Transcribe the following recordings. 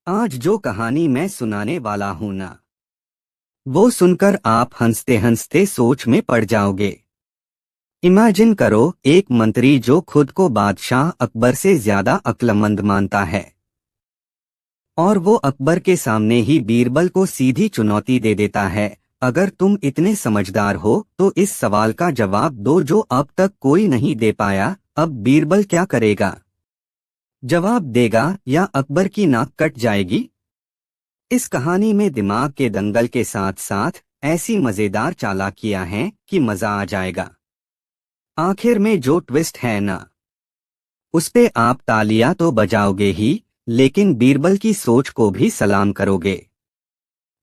आज जो कहानी मैं सुनाने वाला हूं ना, वो सुनकर आप हंसते हंसते सोच में पड़ जाओगे। इमेजिन करो, एक मंत्री जो खुद को बादशाह अकबर से ज्यादा अक्लमंद मानता है, और वो अकबर के सामने ही बीरबल को सीधी चुनौती दे देता है। अगर तुम इतने समझदार हो तो इस सवाल का जवाब दो जो अब तक कोई नहीं दे पाया। अब बीरबल क्या करेगा? जवाब देगा या अकबर की नाक कट जाएगी? इस कहानी में दिमाग के दंगल के साथ साथ ऐसी मजेदार चालाकियां हैं कि मजा आ जाएगा। आखिर में जो ट्विस्ट है ना, उस पे आप तालियां तो बजाओगे ही, लेकिन बीरबल की सोच को भी सलाम करोगे।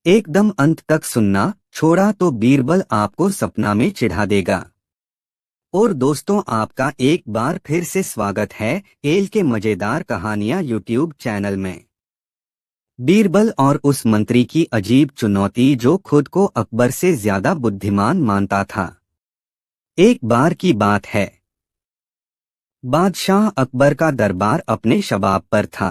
एकदम अंत तक सुनना, छोड़ा तो बीरबल आपको सपना में चिढ़ा देगा। और दोस्तों, आपका एक बार फिर से स्वागत है एल के मजेदार कहानियां यूट्यूब चैनल में। बीरबल और उस मंत्री की अजीब चुनौती जो खुद को अकबर से ज्यादा बुद्धिमान मानता था। एक बार की बात है, बादशाह अकबर का दरबार अपने शबाब पर था।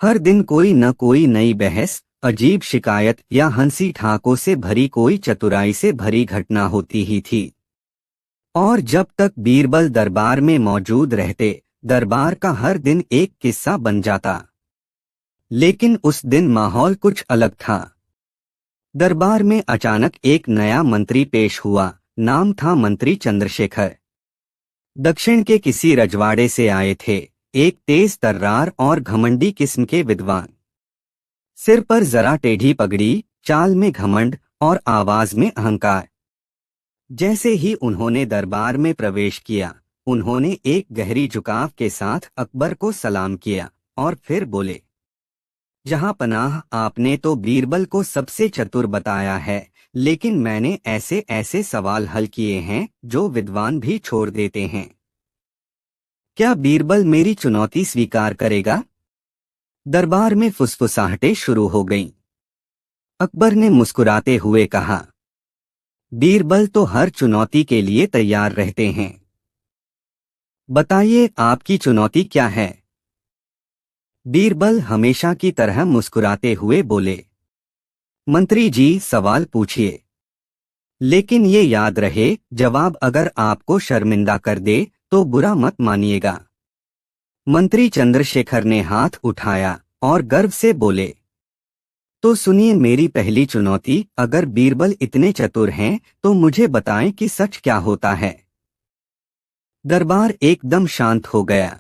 हर दिन कोई न कोई नई बहस, अजीब शिकायत या हंसी ठाकों से भरी कोई चतुराई से भरी घटना होती ही थी। और जब तक बीरबल दरबार में मौजूद रहते, दरबार का हर दिन एक किस्सा बन जाता। लेकिन उस दिन माहौल कुछ अलग था। दरबार में अचानक एक नया मंत्री पेश हुआ। नाम था मंत्री चंद्रशेखर। दक्षिण के किसी रजवाड़े से आए थे, एक तेज तर्रार और घमंडी किस्म के विद्वान। सिर पर जरा टेढ़ी पगड़ी, चाल में घमंड और आवाज में अहंकार। जैसे ही उन्होंने दरबार में प्रवेश किया, उन्होंने एक गहरी झुकाव के साथ अकबर को सलाम किया और फिर बोले, जहां पनाह, आपने तो बीरबल को सबसे चतुर बताया है, लेकिन मैंने ऐसे ऐसे सवाल हल किए हैं जो विद्वान भी छोड़ देते हैं। क्या बीरबल मेरी चुनौती स्वीकार करेगा? दरबार में फुसफुसाहटें शुरू हो गईं। अकबर ने मुस्कुराते हुए कहा, बीरबल तो हर चुनौती के लिए तैयार रहते हैं। बताइए, आपकी चुनौती क्या है? बीरबल हमेशा की तरह मुस्कुराते हुए बोले, मंत्री जी, सवाल पूछिए, लेकिन ये याद रहे, जवाब अगर आपको शर्मिंदा कर दे तो बुरा मत मानिएगा। मंत्री चंद्रशेखर ने हाथ उठाया और गर्व से बोले, तो सुनिए मेरी पहली चुनौती। अगर बीरबल इतने चतुर हैं तो मुझे बताएं कि सच क्या होता है। दरबार एकदम शांत हो गया।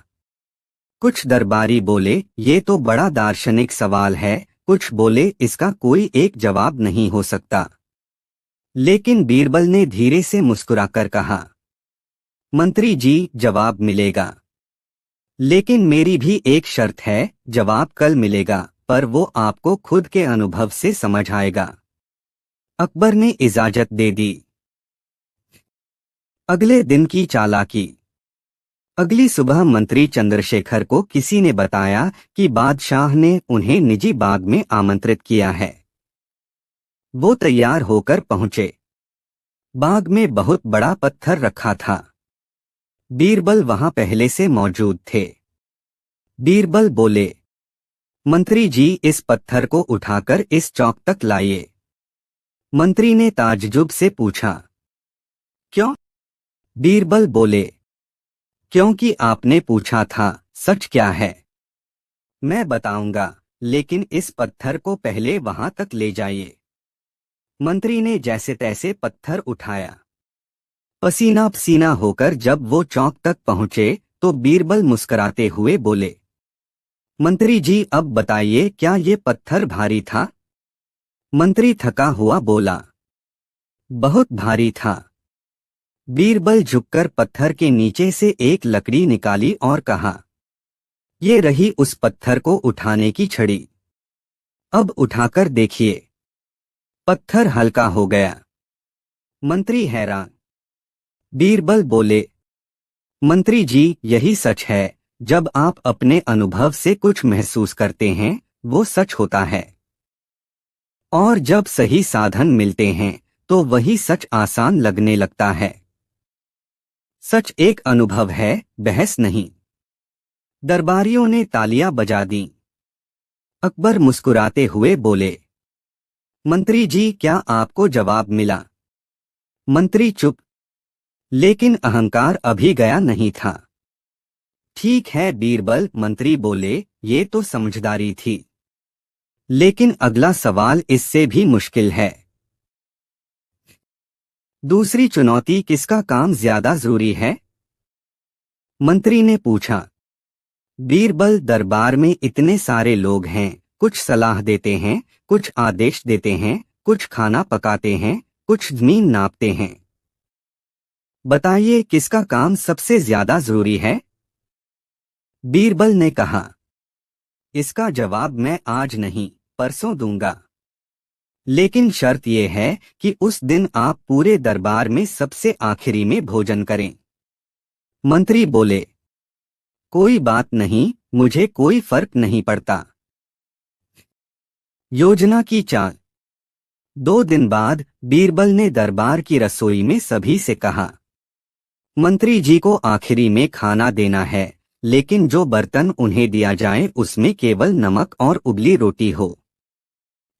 कुछ दरबारी बोले, ये तो बड़ा दार्शनिक सवाल है। कुछ बोले, इसका कोई एक जवाब नहीं हो सकता। लेकिन बीरबल ने धीरे से मुस्कुराकर कहा, मंत्री जी, जवाब मिलेगा, लेकिन मेरी भी एक शर्त है। जवाब कल मिलेगा, पर वो आपको खुद के अनुभव से समझ आएगा। अकबर ने इजाजत दे दी। अगले दिन की चालाकी। अगली सुबह मंत्री चंद्रशेखर को किसी ने बताया कि बादशाह ने उन्हें निजी बाग में आमंत्रित किया है। वो तैयार होकर पहुंचे। बाग में बहुत बड़ा पत्थर रखा था। बीरबल वहां पहले से मौजूद थे। बीरबल बोले, मंत्री जी, इस पत्थर को उठाकर इस चौक तक लाइए। मंत्री ने ताज्जुब से पूछा, क्यों? बीरबल बोले, क्योंकि आपने पूछा था। सच क्या है मैं बताऊंगा, लेकिन इस पत्थर को पहले वहां तक ले जाइए। मंत्री ने जैसे तैसे पत्थर उठाया। पसीना पसीना होकर जब वो चौक तक पहुंचे तो बीरबल मुस्कुराते हुए बोले, मंत्री जी, अब बताइए, क्या ये पत्थर भारी था? मंत्री थका हुआ बोला, बहुत भारी था। बीरबल झुककर पत्थर के नीचे से एक लकड़ी निकाली और कहा, ये रही उस पत्थर को उठाने की छड़ी। अब उठाकर देखिए। पत्थर हल्का हो गया। मंत्री हैरान। बीरबल बोले, मंत्री जी, यही सच है। जब आप अपने अनुभव से कुछ महसूस करते हैं, वो सच होता है। और जब सही साधन मिलते हैं तो वही सच आसान लगने लगता है। सच एक अनुभव है, बहस नहीं। दरबारियों ने तालियां बजा दी। अकबर मुस्कुराते हुए बोले, मंत्री जी क्या आपको जवाब मिला? मंत्री चुप, लेकिन अहंकार अभी गया नहीं था। ठीक है बीरबल, मंत्री बोले, ये तो समझदारी थी। लेकिन अगला सवाल इससे भी मुश्किल है। दूसरी चुनौती किसका काम ज्यादा जरूरी है? मंत्री ने पूछा। बीरबल, दरबार में इतने सारे लोग हैं, कुछ सलाह देते हैं, कुछ आदेश देते हैं, कुछ खाना पकाते हैं, कुछ जमीन नापते हैं। बताइए किसका काम सबसे ज्यादा जरूरी है? बीरबल ने कहा, इसका जवाब मैं आज नहीं, परसों दूंगा। लेकिन शर्त यह है कि उस दिन आप पूरे दरबार में सबसे आखिरी में भोजन करें। मंत्री बोले, कोई बात नहीं, मुझे कोई फर्क नहीं पड़ता। योजना की चाल। 2 दिन बाद बीरबल ने दरबार की रसोई में सभी से कहा, मंत्री जी को आखिरी में खाना देना है, लेकिन जो बर्तन उन्हें दिया जाए उसमें केवल नमक और उबली रोटी हो।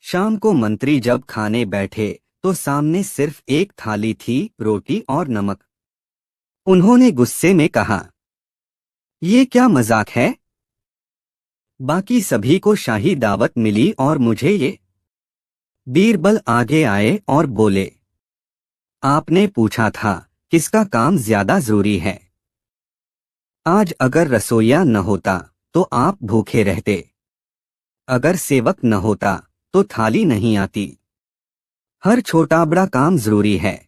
शाम को मंत्री जब खाने बैठे तो सामने सिर्फ एक थाली थी, रोटी और नमक। उन्होंने गुस्से में कहा, ये क्या मजाक है? बाकी सभी को शाही दावत मिली और मुझे ये? बीरबल आगे आए और बोले, आपने पूछा था किसका काम ज्यादा जरूरी है। आज अगर रसोइया न होता तो आप भूखे रहते। अगर सेवक न होता तो थाली नहीं आती। हर छोटा बड़ा काम जरूरी है।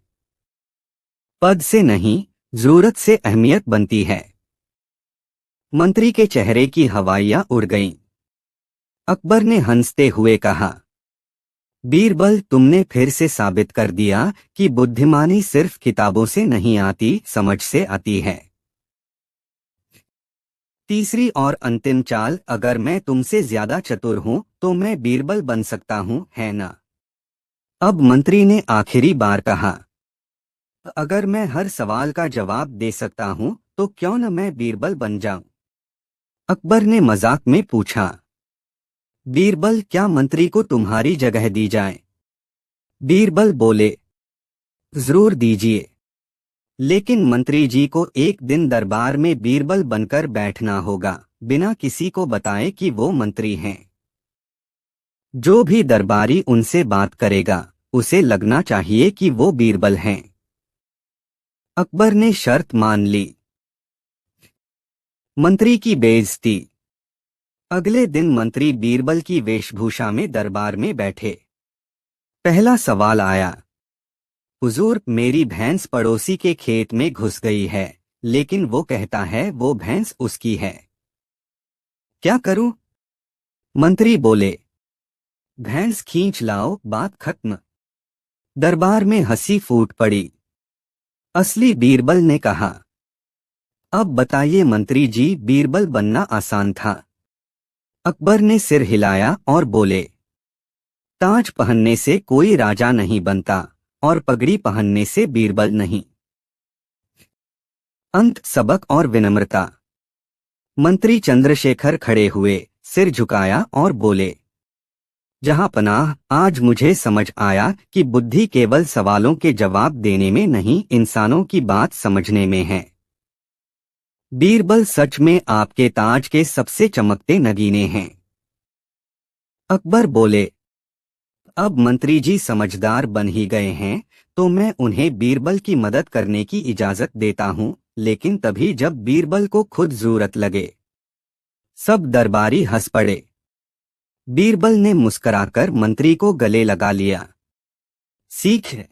पद से नहीं, जरूरत से अहमियत बनती है। मंत्री के चेहरे की हवाइयां उड़ गईं। अकबर ने हंसते हुए कहा, बीरबल, तुमने फिर से साबित कर दिया कि बुद्धिमानी सिर्फ किताबों से नहीं आती, समझ से आती है। तीसरी और अंतिम चाल, अगर मैं तुमसे ज्यादा चतुर हूं तो मैं बीरबल बन सकता हूं, है ना? अब मंत्री ने आखिरी बार कहा, अगर मैं हर सवाल का जवाब दे सकता हूं तो क्यों न मैं बीरबल बन जाऊं? अकबर ने मजाक में पूछा, बीरबल, क्या मंत्री को तुम्हारी जगह दी जाए? बीरबल बोले, जरूर दीजिए, लेकिन मंत्री जी को एक दिन दरबार में बीरबल बनकर बैठना होगा, बिना किसी को बताए कि वो मंत्री हैं। जो भी दरबारी उनसे बात करेगा उसे लगना चाहिए कि वो बीरबल हैं। अकबर ने शर्त मान ली। मंत्री की बेइज्जती। अगले दिन मंत्री बीरबल की वेशभूषा में दरबार में बैठे। पहला सवाल आया, हुजूर, मेरी भैंस पड़ोसी के खेत में घुस गई है, लेकिन वो कहता है वो भैंस उसकी है। क्या करूं? मंत्री बोले, भैंस खींच लाओ, बात खत्म। दरबार में हंसी फूट पड़ी। असली बीरबल ने कहा, अब बताइए मंत्री जी, बीरबल बनना आसान था। अकबर ने सिर हिलाया और बोले, ताज पहनने से कोई राजा नहीं बनता और पगड़ी पहनने से बीरबल नहीं। अंत सबक और विनम्रता। मंत्री चंद्रशेखर खड़े हुए, सिर झुकाया और बोले, जहां पनाह, आज मुझे समझ आया कि बुद्धि केवल सवालों के जवाब देने में नहीं, इंसानों की बात समझने में है। बीरबल सच में आपके ताज के सबसे चमकते नगीने हैं। अकबर बोले, अब मंत्री जी समझदार बन ही गए हैं तो मैं उन्हें बीरबल की मदद करने की इजाजत देता हूं, लेकिन तभी जब बीरबल को खुद जरूरत लगे। सब दरबारी हंस पड़े। बीरबल ने मुस्कुराकर मंत्री को गले लगा लिया। सीख है,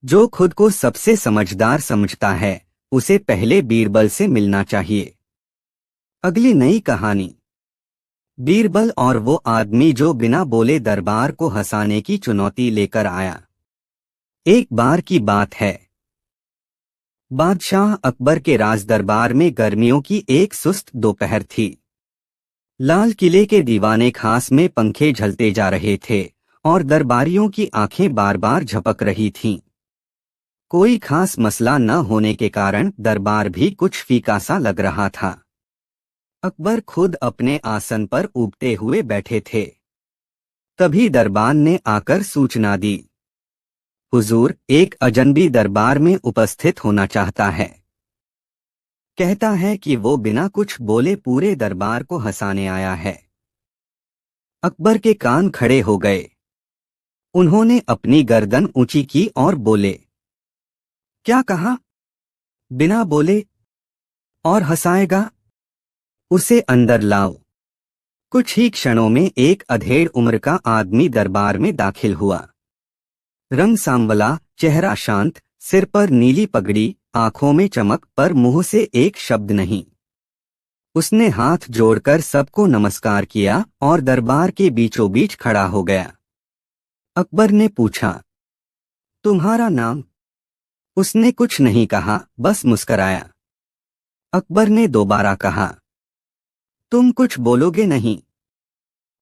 जो खुद को सबसे समझदार समझता है उसे पहले बीरबल से मिलना चाहिए। अगली नई कहानी, बीरबल और वो आदमी जो बिना बोले दरबार को हंसाने की चुनौती लेकर आया। एक बार की बात है, बादशाह अकबर के राज दरबार में गर्मियों की एक सुस्त दोपहर थी। लाल किले के दीवाने खास में पंखे झलते जा रहे थे और दरबारियों की आंखें बार बार झपक रही थीं। कोई खास मसला न होने के कारण दरबार भी कुछ फीका सा लग रहा था। अकबर खुद अपने आसन पर ऊबते हुए बैठे थे। तभी दरबान ने आकर सूचना दी, हुजूर, एक अजनबी दरबार में उपस्थित होना चाहता है। कहता है कि वो बिना कुछ बोले पूरे दरबार को हंसाने आया है। अकबर के कान खड़े हो गए। उन्होंने अपनी गर्दन ऊंची की और बोले, क्या कहा? बिना बोले और हंसाएगा? उसे अंदर लाओ। कुछ ही क्षणों में एक अधेड़ उम्र का आदमी दरबार में दाखिल हुआ। रंग सांवला, चेहरा शांत, सिर पर नीली पगड़ी, आंखों में चमक, पर मुंह से एक शब्द नहीं। उसने हाथ जोड़कर सबको नमस्कार किया और दरबार के बीचों बीच खड़ा हो गया। अकबर ने पूछा, तुम्हारा नाम? उसने कुछ नहीं कहा, बस मुस्कराया। अकबर ने दोबारा कहा, तुम कुछ बोलोगे नहीं?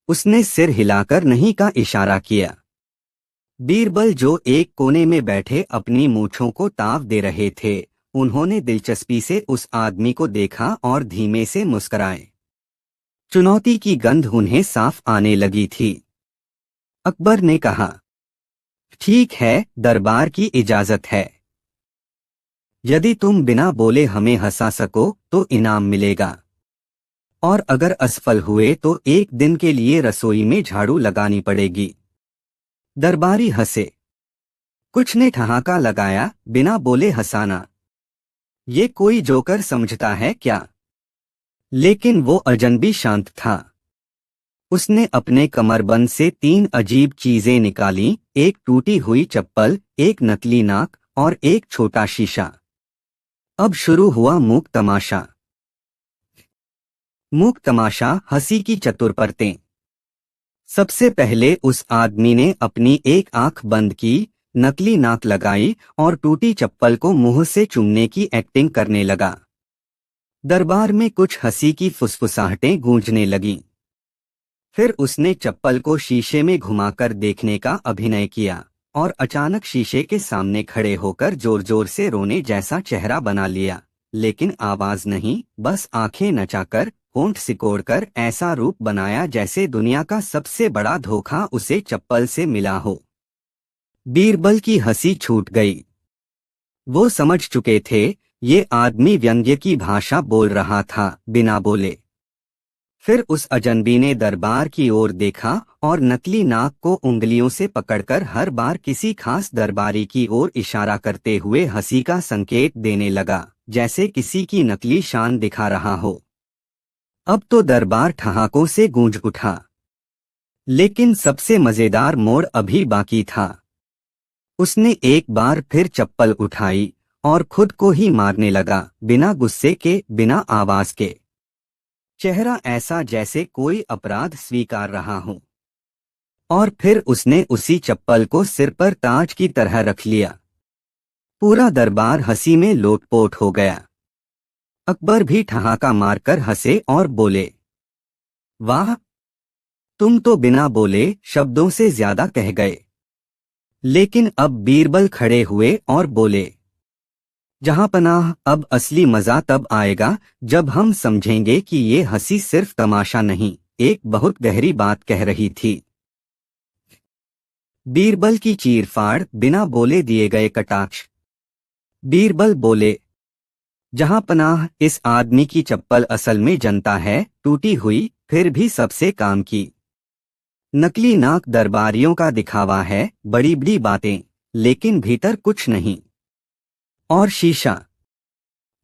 उसने सिर हिलाकर नहीं का इशारा किया। बीरबल, जो एक कोने में बैठे अपनी मूंछों को ताव दे रहे थे, उन्होंने दिलचस्पी से उस आदमी को देखा और धीमे से मुस्कराए। चुनौती की गंध उन्हें साफ आने लगी थी। अकबर ने कहा, ठीक है, दरबार की इजाजत है। यदि तुम बिना बोले हमें हंसा सको तो इनाम मिलेगा, और अगर असफल हुए तो एक दिन के लिए रसोई में झाड़ू लगानी पड़ेगी। दरबारी हंसे। कुछ ने ठहाका लगाया, बिना बोले हंसाना, ये कोई जोकर समझता है क्या? लेकिन वो अजनबी शांत था। उसने अपने कमरबंद से 3 अजीब चीजें निकाली, एक टूटी हुई चप्पल, एक नकली नाक और एक छोटा शीशा। अब शुरू हुआ मूक तमाशा। मूक तमाशा, हंसी की चतुर परतें। सबसे पहले उस आदमी ने अपनी एक आंख बंद की, नकली नाक लगाई और टूटी चप्पल को मुंह से चूमने की एक्टिंग करने लगा। दरबार में कुछ हंसी की फुसफुसाहटें गूंजने लगीं। फिर उसने चप्पल को शीशे में घुमाकर देखने का अभिनय किया और अचानक शीशे के सामने खड़े होकर जोर जोर से रोने जैसा चेहरा बना लिया, लेकिन आवाज नहीं, बस आंखें नचाकर, होंठ सिकोड़कर ऐसा रूप बनाया जैसे दुनिया का सबसे बड़ा धोखा उसे चप्पल से मिला हो। बीरबल की हंसी छूट गई। वो समझ चुके थे, ये आदमी व्यंग्य की भाषा बोल रहा था, बिना बोले। फिर उस अजनबी ने दरबार की ओर देखा और नकली नाक को उंगलियों से पकड़कर हर बार किसी खास दरबारी की ओर इशारा करते हुए हंसी का संकेत देने लगा, जैसे किसी की नकली शान दिखा रहा हो। अब तो दरबार ठहाकों से गूंज उठा। लेकिन सबसे मजेदार मोड़ अभी बाकी था। उसने एक बार फिर चप्पल उठाई और खुद को ही मारने लगा, बिना गुस्से के, बिना आवाज के। चेहरा ऐसा जैसे कोई अपराध स्वीकार रहा हो। और फिर उसने उसी चप्पल को सिर पर ताज की तरह रख लिया। पूरा दरबार हंसी में लोटपोट हो गया। अकबर भी ठहाका मारकर हंसे और बोले, वाह, तुम तो बिना बोले शब्दों से ज्यादा कह गए। लेकिन अब बीरबल खड़े हुए और बोले, जहांपनाह, अब असली मजा तब आएगा जब हम समझेंगे कि ये हंसी सिर्फ तमाशा नहीं, एक बहुत गहरी बात कह रही थी। बीरबल की चीरफाड़, बिना बोले दिए गए कटाक्ष। बीरबल बोले, जहांपनाह, इस आदमी की चप्पल असल में जनता है, टूटी हुई, फिर भी सबसे काम की। नकली नाक दरबारियों का दिखावा है, बड़ी बड़ी बातें, लेकिन भीतर कुछ नहीं। और शीशा,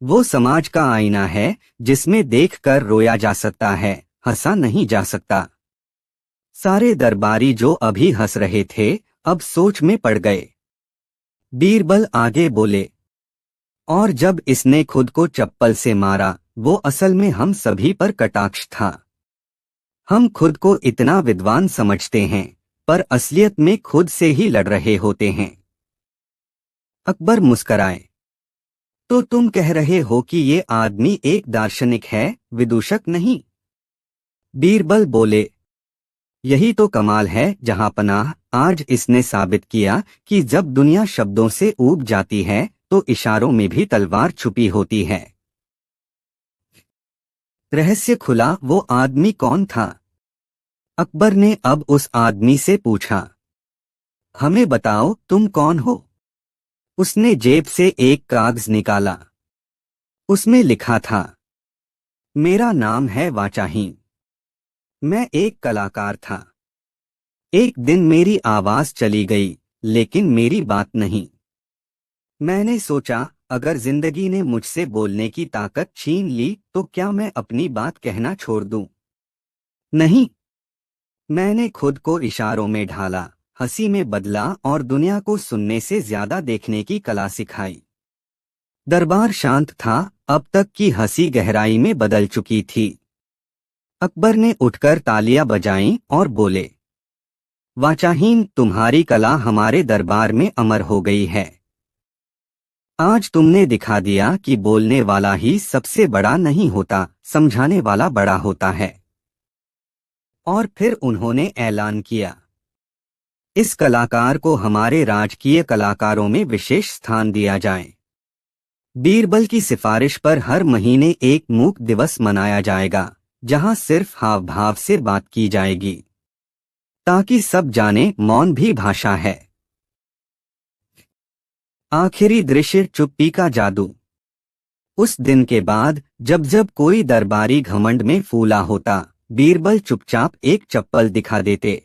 वो समाज का आईना है जिसमें देखकर रोया जा सकता है, हंसा नहीं जा सकता। सारे दरबारी जो अभी हंस रहे थे, अब सोच में पड़ गए। बीरबल आगे बोले, और जब इसने खुद को चप्पल से मारा, वो असल में हम सभी पर कटाक्ष था। हम खुद को इतना विद्वान समझते हैं, पर असलियत में खुद से ही लड़ रहे होते हैं। अकबर मुस्कराए, तो तुम कह रहे हो कि ये आदमी एक दार्शनिक है, विदूषक नहीं? बीरबल बोले, यही तो कमाल है जहांपनाह, आज इसने साबित किया कि जब दुनिया शब्दों से ऊब जाती है तो इशारों में भी तलवार छुपी होती है। रहस्य खुला। वो आदमी कौन था? अकबर ने अब उस आदमी से पूछा। हमें बताओ, तुम कौन हो? उसने जेब से एक कागज निकाला। उसमें लिखा था, मेरा नाम है वाचाहीन। मैं एक कलाकार था। एक दिन मेरी आवाज चली गई, लेकिन मेरी बात नहीं। मैंने सोचा, अगर जिंदगी ने मुझसे बोलने की ताकत छीन ली तो क्या मैं अपनी बात कहना छोड़ दूं? नहीं। मैंने खुद को इशारों में ढाला, हंसी में बदला और दुनिया को सुनने से ज्यादा देखने की कला सिखाई। दरबार शांत था, अब तक की हंसी गहराई में बदल चुकी थी। अकबर ने उठकर तालियां बजाईं और बोले, वाचाहीन, तुम्हारी कला हमारे दरबार में अमर हो गई है। आज तुमने दिखा दिया कि बोलने वाला ही सबसे बड़ा नहीं होता, समझाने वाला बड़ा होता है। और फिर उन्होंने ऐलान किया, इस कलाकार को हमारे राजकीय कलाकारों में विशेष स्थान दिया जाए। बीरबल की सिफारिश पर हर महीने एक मूक दिवस मनाया जाएगा, जहां सिर्फ हाव भाव से बात की जाएगी, ताकि सब जाने मौन भी भाषा है। आखिरी दृश्य, चुप्पी का जादू। उस दिन के बाद जब जब कोई दरबारी घमंड में फूला होता, बीरबल चुपचाप एक चप्पल दिखा देते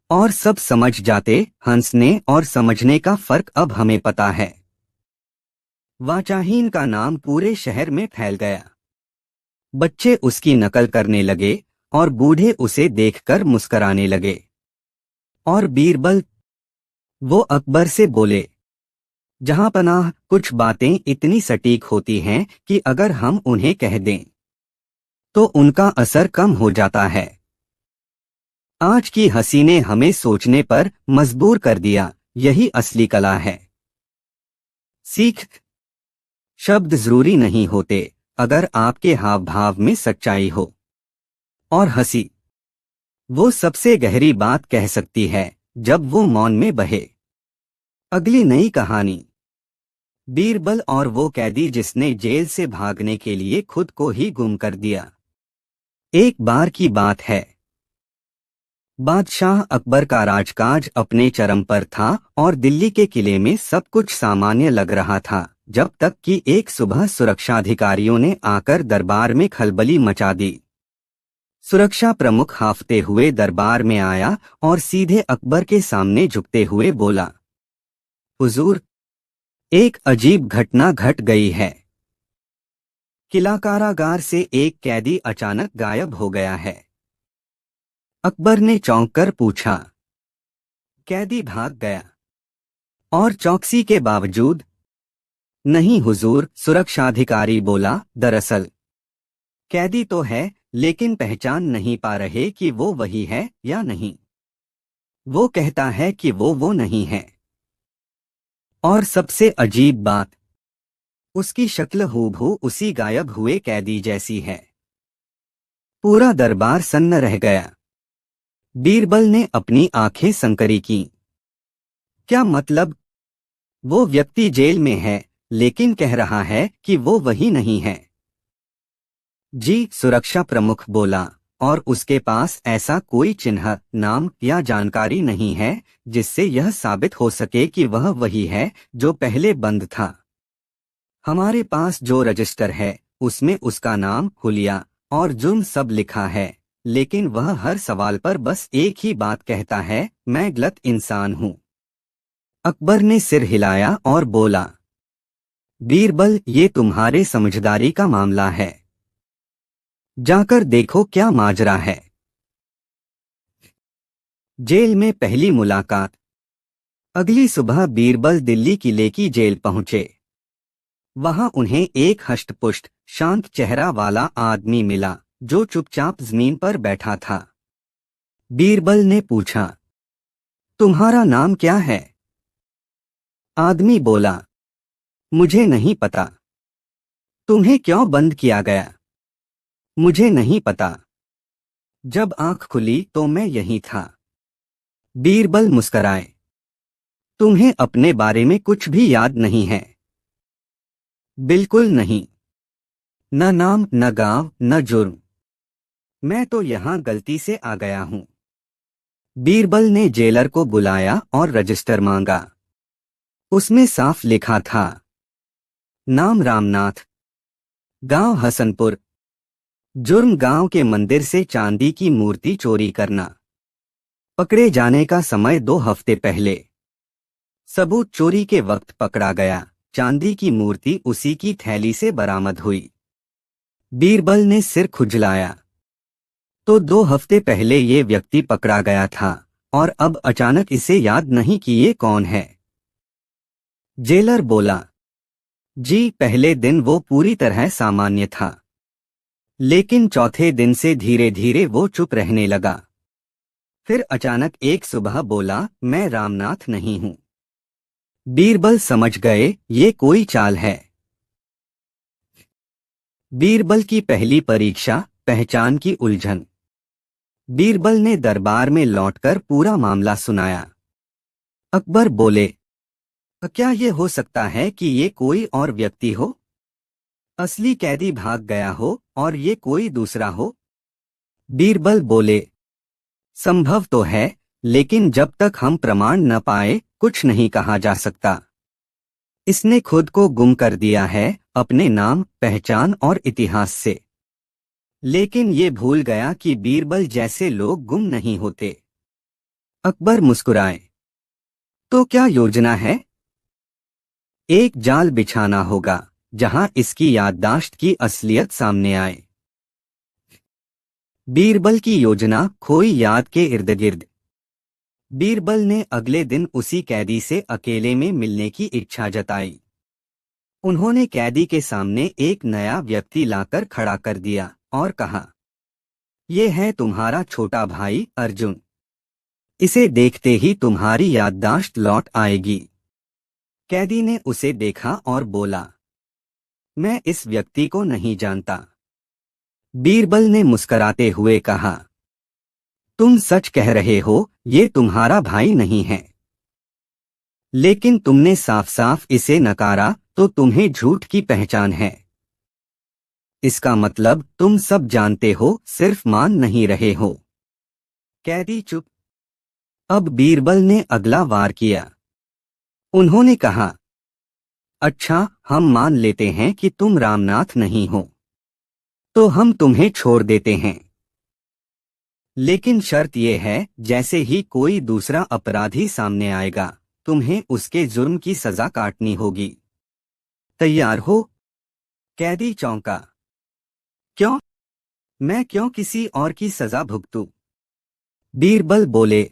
और सब समझ जाते। हंसने और समझने का फर्क अब हमें पता है। वाचाहीन का नाम पूरे शहर में फैल गया। बच्चे उसकी नकल करने लगे और बूढ़े उसे देखकर मुस्कराने लगे। और बीरबल, वो अकबर से बोले, जहां पनाह, कुछ बातें इतनी सटीक होती हैं कि अगर हम उन्हें कह दें तो उनका असर कम हो जाता है। आज की हंसी ने हमें सोचने पर मजबूर कर दिया। यही असली कला है। सीख, शब्द जरूरी नहीं होते, अगर आपके हाव भाव में सच्चाई हो। और हंसी, वो सबसे गहरी बात कह सकती है जब वो मौन में बहे। अगली नई कहानी, बीरबल और वो कैदी जिसने जेल से भागने के लिए खुद को ही गुम कर दिया। एक बार की बात है, बादशाह अकबर का राजकाज अपने चरम पर था और दिल्ली के किले में सब कुछ सामान्य लग रहा था, जब तक कि एक सुबह सुरक्षाधिकारियों ने आकर दरबार में खलबली मचा दी। सुरक्षा प्रमुख हांफते हुए दरबार में आया और सीधे अकबर के सामने झुकते हुए बोला, हुजूर, एक अजीब घटना घट गई है। किला कारागार से एक कैदी अचानक गायब हो गया है। अकबर ने चौंक कर पूछा, कैदी भाग गया? और चौकसी के बावजूद? नहीं हुजूर, सुरक्षाधिकारी बोला, दरअसल कैदी तो है, लेकिन पहचान नहीं पा रहे कि वो वही है या नहीं। वो कहता है कि वो नहीं है। और सबसे अजीब बात, उसकी शक्ल हूबहू उसी गायब हुए कैदी जैसी है। पूरा दरबार सन्न रह गया। बीरबल ने अपनी आंखें संकरी की। क्या मतलब? वो व्यक्ति जेल में है, लेकिन कह रहा है कि वो वही नहीं है। जी, सुरक्षा प्रमुख बोला, और उसके पास ऐसा कोई चिन्ह, नाम या जानकारी नहीं है जिससे यह साबित हो सके कि वह वही है जो पहले बंद था। हमारे पास जो रजिस्टर है उसमें उसका नाम, हुलिया और जुर्म सब लिखा है, लेकिन वह हर सवाल पर बस एक ही बात कहता है, मैं गलत इंसान हूं। अकबर ने सिर हिलाया और बोला, बीरबल, ये तुम्हारे समझदारी का मामला है। जाकर देखो क्या माजरा है। जेल में पहली मुलाकात। अगली सुबह बीरबल दिल्ली किले की जेल पहुंचे। वहां उन्हें एक हष्टपुष्ट, शांत चेहरा वाला आदमी मिला जो चुपचाप जमीन पर बैठा था। बीरबल ने पूछा, तुम्हारा नाम क्या है? आदमी बोला, मुझे नहीं पता। तुम्हें क्यों बंद किया गया? मुझे नहीं पता। जब आंख खुली तो मैं यहीं था। बीरबल मुस्कराए, तुम्हें अपने बारे में कुछ भी याद नहीं है? बिल्कुल नहीं। न नाम, न गांव, न जुर्म। मैं तो यहाँ गलती से आ गया हूँ। बीरबल ने जेलर को बुलाया और रजिस्टर मांगा। उसमें साफ लिखा था, नाम रामनाथ, गांव हसनपुर, जुर्म गांव के मंदिर से चांदी की मूर्ति चोरी करना, पकड़े जाने का समय 2 हफ्ते पहले। सबूत चोरी के वक्त पकड़ा गया, चांदी की मूर्ति उसी की थैली से बरामद हुई। बीरबल ने सिर खुजलाया। तो 2 हफ्ते पहले ये व्यक्ति पकड़ा गया था और अब अचानक इसे याद नहीं कि ये कौन है। जेलर बोला, जी पहले दिन वो पूरी तरह सामान्य था, लेकिन चौथे दिन से धीरे धीरे वो चुप रहने लगा। फिर अचानक एक सुबह बोला, मैं रामनाथ नहीं हूं। बीरबल समझ गए ये कोई चाल है। बीरबल की पहली परीक्षा, पहचान की उलझन। बीरबल ने दरबार में लौटकर पूरा मामला सुनाया। अकबर बोले, क्या ये हो सकता है कि ये कोई और व्यक्ति हो? असली कैदी भाग गया हो और ये कोई दूसरा हो? बीरबल बोले, संभव तो है, लेकिन जब तक हम प्रमाण न पाए कुछ नहीं कहा जा सकता। इसने खुद को गुम कर दिया है, अपने नाम, पहचान और इतिहास से। लेकिन ये भूल गया कि बीरबल जैसे लोग गुम नहीं होते। अकबर मुस्कुराए। तो क्या योजना है? एक जाल बिछाना होगा जहां इसकी याददाश्त की असलियत सामने आए। बीरबल की योजना, खोई याद के इर्द गिर्द। बीरबल ने अगले दिन उसी कैदी से अकेले में मिलने की इच्छा जताई। उन्होंने कैदी के सामने एक नया व्यक्ति लाकर खड़ा कर दिया और कहा, ये है तुम्हारा छोटा भाई अर्जुन। इसे देखते ही तुम्हारी याददाश्त लौट आएगी। कैदी ने उसे देखा और बोला, मैं इस व्यक्ति को नहीं जानता। बीरबल ने मुस्कराते हुए कहा, तुम सच कह रहे हो, ये तुम्हारा भाई नहीं है। लेकिन तुमने साफ साफ इसे नकारा, तो तुम्हें झूठ की पहचान है। इसका मतलब तुम सब जानते हो, सिर्फ मान नहीं रहे हो। कैदी चुप। अब बीरबल ने अगला वार किया। उन्होंने कहा, अच्छा, हम मान लेते हैं कि तुम रामनाथ नहीं हो, तो हम तुम्हें छोड़ देते हैं। लेकिन शर्त यह है, जैसे ही कोई दूसरा अपराधी सामने आएगा, तुम्हें उसके जुर्म की सजा काटनी होगी। तैयार हो? कैदी चौंका। क्यों? मैं क्यों किसी और की सजा भुगतूं? बीरबल बोले,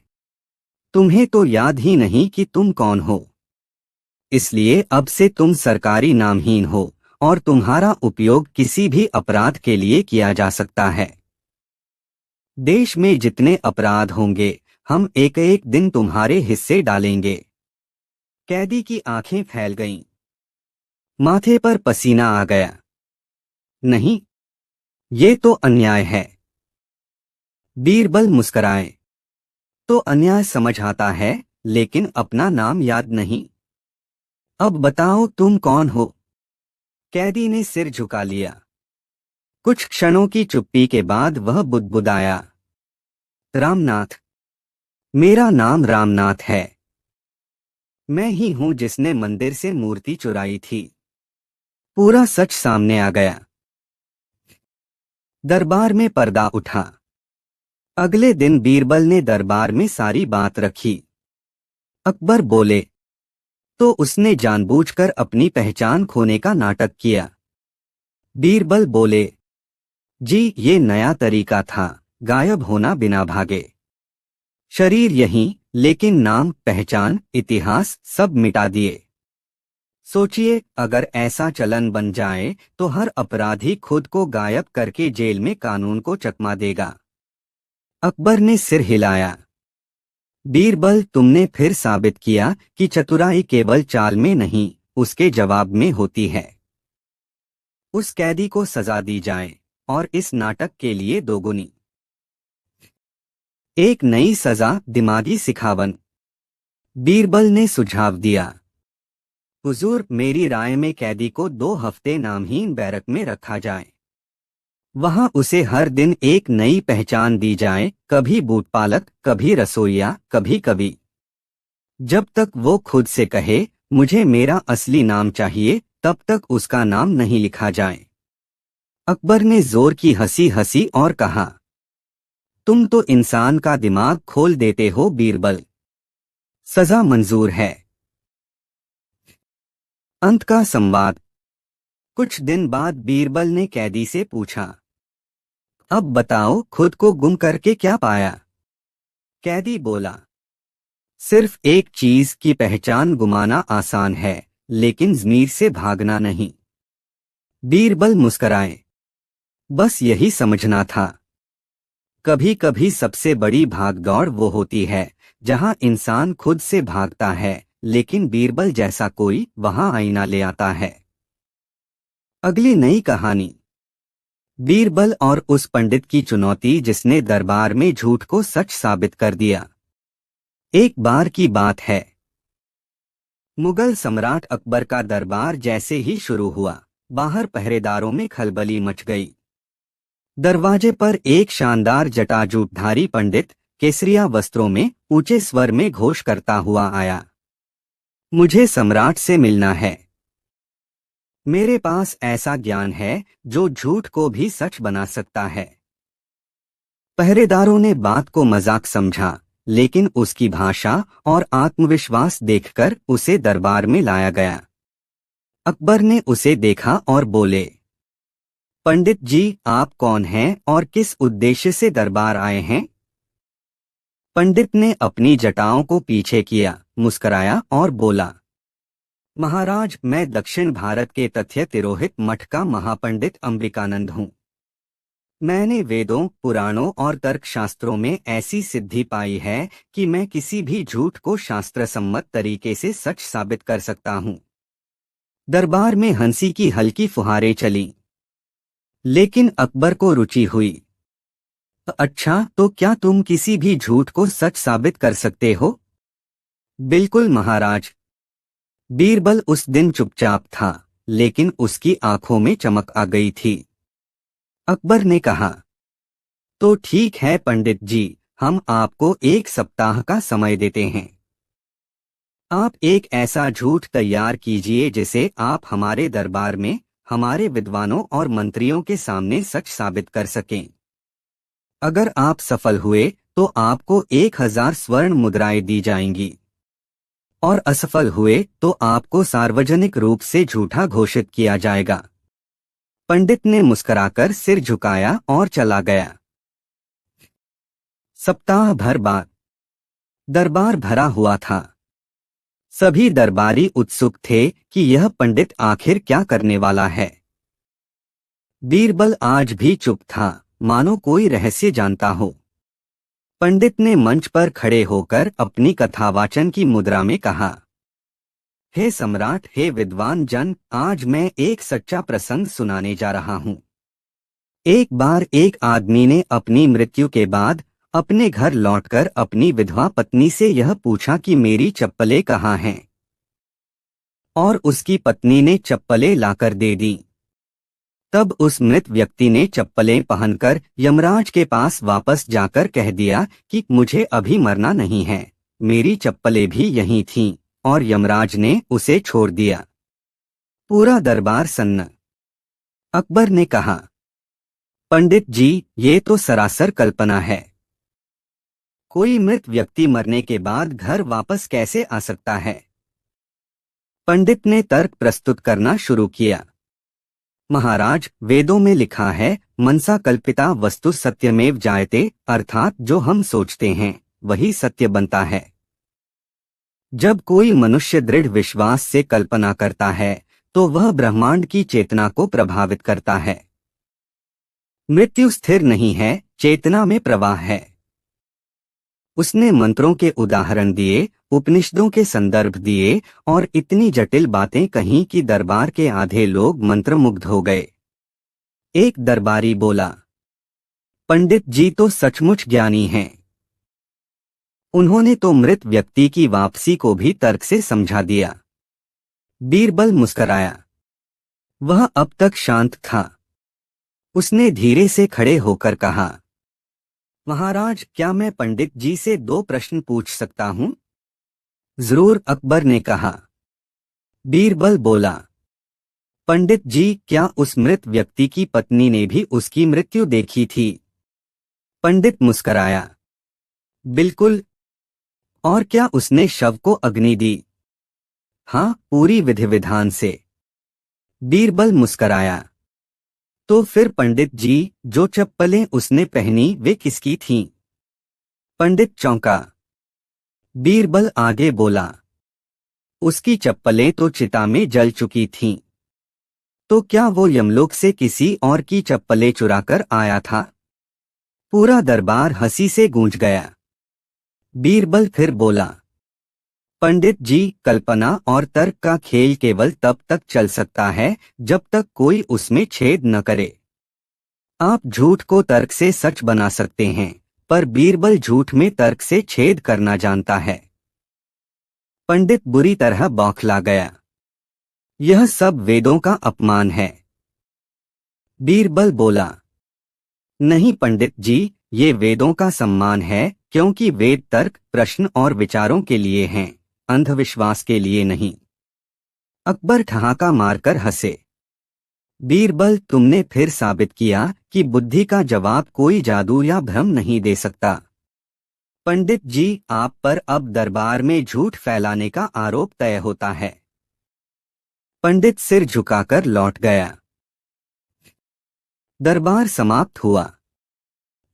तुम्हें तो याद ही नहीं कि तुम कौन हो। इसलिए अब से तुम सरकारी नामहीन हो और तुम्हारा उपयोग किसी भी अपराध के लिए किया जा सकता है। देश में जितने अपराध होंगे, हम एक एक दिन तुम्हारे हिस्से डालेंगे। कैदी की आंखें फैल गईं। माथे पर पसीना आ गया। नहीं, ये तो अन्याय है। बीरबल मुस्कराए। तो अन्याय समझ आता है, लेकिन अपना नाम याद नहीं। अब बताओ तुम कौन हो? कैदी ने सिर झुका लिया। कुछ क्षणों की चुप्पी के बाद वह बुदबुदाया, रामनाथ। मेरा नाम रामनाथ है। मैं ही हूं जिसने मंदिर से मूर्ति चुराई थी। पूरा सच सामने आ गया। दरबार में पर्दा उठा। अगले दिन बीरबल ने दरबार में सारी बात रखी। अकबर बोले, तो उसने जानबूझकर अपनी पहचान खोने का नाटक किया। बीरबल बोले, जी ये नया तरीका था, गायब होना बिना भागे। शरीर यहीं, लेकिन नाम, पहचान, इतिहास सब मिटा दिए। सोचिए, अगर ऐसा चलन बन जाए तो हर अपराधी खुद को गायब करके जेल में कानून को चकमा देगा। अकबर ने सिर हिलाया। बीरबल, तुमने फिर साबित किया कि चतुराई केवल चाल में नहीं, उसके जवाब में होती है। उस कैदी को सजा दी जाए, और इस नाटक के लिए दोगुनी। एक नई सजा, दिमागी सिखावन। बीरबल ने सुझाव दिया। हुजूर, मेरी राय में कैदी को 2 हफ्ते नामहीन बैरक में रखा जाए। वहां उसे हर दिन एक नई पहचान दी जाए, कभी बूटपालक, कभी रसोइया, कभी कवि। जब तक वो खुद से कहे मुझे मेरा असली नाम चाहिए, तब तक उसका नाम नहीं लिखा जाए। अकबर ने जोर की हंसी हंसी और कहा, तुम तो इंसान का दिमाग खोल देते हो बीरबल। सजा मंजूर है। अंत का संवाद। कुछ दिन बाद बीरबल ने कैदी से पूछा, अब बताओ, खुद को गुम करके क्या पाया? कैदी बोला, सिर्फ एक चीज की पहचान गुमाना आसान है, लेकिन ज़मीर से भागना नहीं। बीरबल मुस्कराए, बस यही समझना था। कभी कभी सबसे बड़ी भागदौड़ वो होती है जहां इंसान खुद से भागता है, लेकिन बीरबल जैसा कोई वहां आईना ले आता है। अगली नई कहानी। बीरबल और उस पंडित की चुनौती जिसने दरबार में झूठ को सच साबित कर दिया। एक बार की बात है, मुगल सम्राट अकबर का दरबार जैसे ही शुरू हुआ, बाहर पहरेदारों में खलबली मच गई। दरवाजे पर एक शानदार जटाजूटधारी पंडित केसरिया वस्त्रों में ऊंचे स्वर में घोष करता हुआ आया, मुझे सम्राट से मिलना है। मेरे पास ऐसा ज्ञान है जो झूठ को भी सच बना सकता है। पहरेदारों ने बात को मजाक समझा, लेकिन उसकी भाषा और आत्मविश्वास देखकर उसे दरबार में लाया गया। अकबर ने उसे देखा और बोले, पंडित जी, आप कौन हैं और किस उद्देश्य से दरबार आए हैं? पंडित ने अपनी जटाओं को पीछे किया, मुस्कराया और बोला, महाराज, मैं दक्षिण भारत के तथ्य तिरोहित मठ का महापंडित अंबिकानंद हूँ। मैंने वेदों, पुराणों और तर्कशास्त्रों में ऐसी सिद्धि पाई है कि मैं किसी भी झूठ को शास्त्र सम्मत तरीके से सच साबित कर सकता हूँ। दरबार में हंसी की हल्की फुहारें चली, लेकिन अकबर को रुचि हुई। अच्छा, तो क्या तुम किसी भी झूठ को सच साबित कर सकते हो? बिल्कुल महाराज। बीरबल उस दिन चुपचाप था, लेकिन उसकी आंखों में चमक आ गई थी। अकबर ने कहा, तो ठीक है पंडित जी, हम आपको 1 सप्ताह का समय देते हैं। आप एक ऐसा झूठ तैयार कीजिए जिसे आप हमारे दरबार में हमारे विद्वानों और मंत्रियों के सामने सच साबित कर सकें। अगर आप सफल हुए तो आपको 1000 स्वर्ण मुद्राएं दी जाएंगी, और असफल हुए तो आपको सार्वजनिक रूप से झूठा घोषित किया जाएगा। पंडित ने मुस्कुराकर सिर झुकाया और चला गया। सप्ताह भर बाद दरबार भरा हुआ था। सभी दरबारी उत्सुक थे कि यह पंडित आखिर क्या करने वाला है। बीरबल आज भी चुप था, मानो कोई रहस्य जानता हो। पंडित ने मंच पर खड़े होकर अपनी कथावाचन की मुद्रा में कहा, हे सम्राट, हे विद्वान जन, आज मैं एक सच्चा प्रसंग सुनाने जा रहा हूँ। एक बार एक आदमी ने अपनी मृत्यु के बाद अपने घर लौटकर अपनी विधवा पत्नी से यह पूछा कि मेरी चप्पलें कहाँ हैं, और उसकी पत्नी ने चप्पलें लाकर दे दी। तब उस मृत व्यक्ति ने चप्पलें पहनकर यमराज के पास वापस जाकर कह दिया कि मुझे अभी मरना नहीं है, मेरी चप्पलें भी यहीं थीं, और यमराज ने उसे छोड़ दिया। पूरा दरबार सन्न। अकबर ने कहा, पंडित जी, ये तो सरासर कल्पना है। कोई मृत व्यक्ति मरने के बाद घर वापस कैसे आ सकता है? पंडित ने तर्क प्रस्तुत करना शुरू किया। महाराज, वेदों में लिखा है, मनसा कल्पिता वस्तु सत्यमेव जायते, अर्थात जो हम सोचते हैं वही सत्य बनता है। जब कोई मनुष्य दृढ़ विश्वास से कल्पना करता है तो वह ब्रह्मांड की चेतना को प्रभावित करता है। मृत्यु स्थिर नहीं है, चेतना में प्रवाह है। उसने मंत्रों के उदाहरण दिए, उपनिषदों के संदर्भ दिए और इतनी जटिल बातें कहीं कि दरबार के आधे लोग मंत्रमुग्ध हो गए। एक दरबारी बोला, पंडित जी तो सचमुच ज्ञानी हैं। उन्होंने तो मृत व्यक्ति की वापसी को भी तर्क से समझा दिया। बीरबल मुस्कराया। वह अब तक शांत था। उसने धीरे से खड़े होकर कहा, महाराज, क्या मैं पंडित जी से 2 प्रश्न पूछ सकता हूं? जरूर, अकबर ने कहा। बीरबल बोला, पंडित जी, क्या उस मृत व्यक्ति की पत्नी ने भी उसकी मृत्यु देखी थी? पंडित मुस्कराया, बिल्कुल। और क्या उसने शव को अग्नि दी? हाँ, पूरी विधि विधान से। बीरबल मुस्कराया। तो फिर पंडित जी, जो चप्पलें उसने पहनी वे किसकी थीं? पंडित चौंका। बीरबल आगे बोला, उसकी चप्पलें तो चिता में जल चुकी थीं। तो क्या वो यमलोक से किसी और की चप्पलें चुराकर आया था? पूरा दरबार हंसी से गूंज गया। बीरबल फिर बोला, पंडित जी, कल्पना और तर्क का खेल केवल तब तक चल सकता है जब तक कोई उसमें छेद न करे। आप झूठ को तर्क से सच बना सकते हैं, पर बीरबल झूठ में तर्क से छेद करना जानता है। पंडित बुरी तरह बौखला गया। यह सब वेदों का अपमान है। बीरबल बोला, नहीं पंडित जी, ये वेदों का सम्मान है, क्योंकि वेद तर्क, प्रश्न और विचारों के लिए हैं, अंधविश्वास के लिए नहीं। अकबर ठहाका मारकर हंसे। बीरबल, तुमने फिर साबित किया कि बुद्धि का जवाब कोई जादू या भ्रम नहीं दे सकता। पंडित जी, आप पर अब दरबार में झूठ फैलाने का आरोप तय होता है। पंडित सिर झुकाकर लौट गया। दरबार समाप्त हुआ।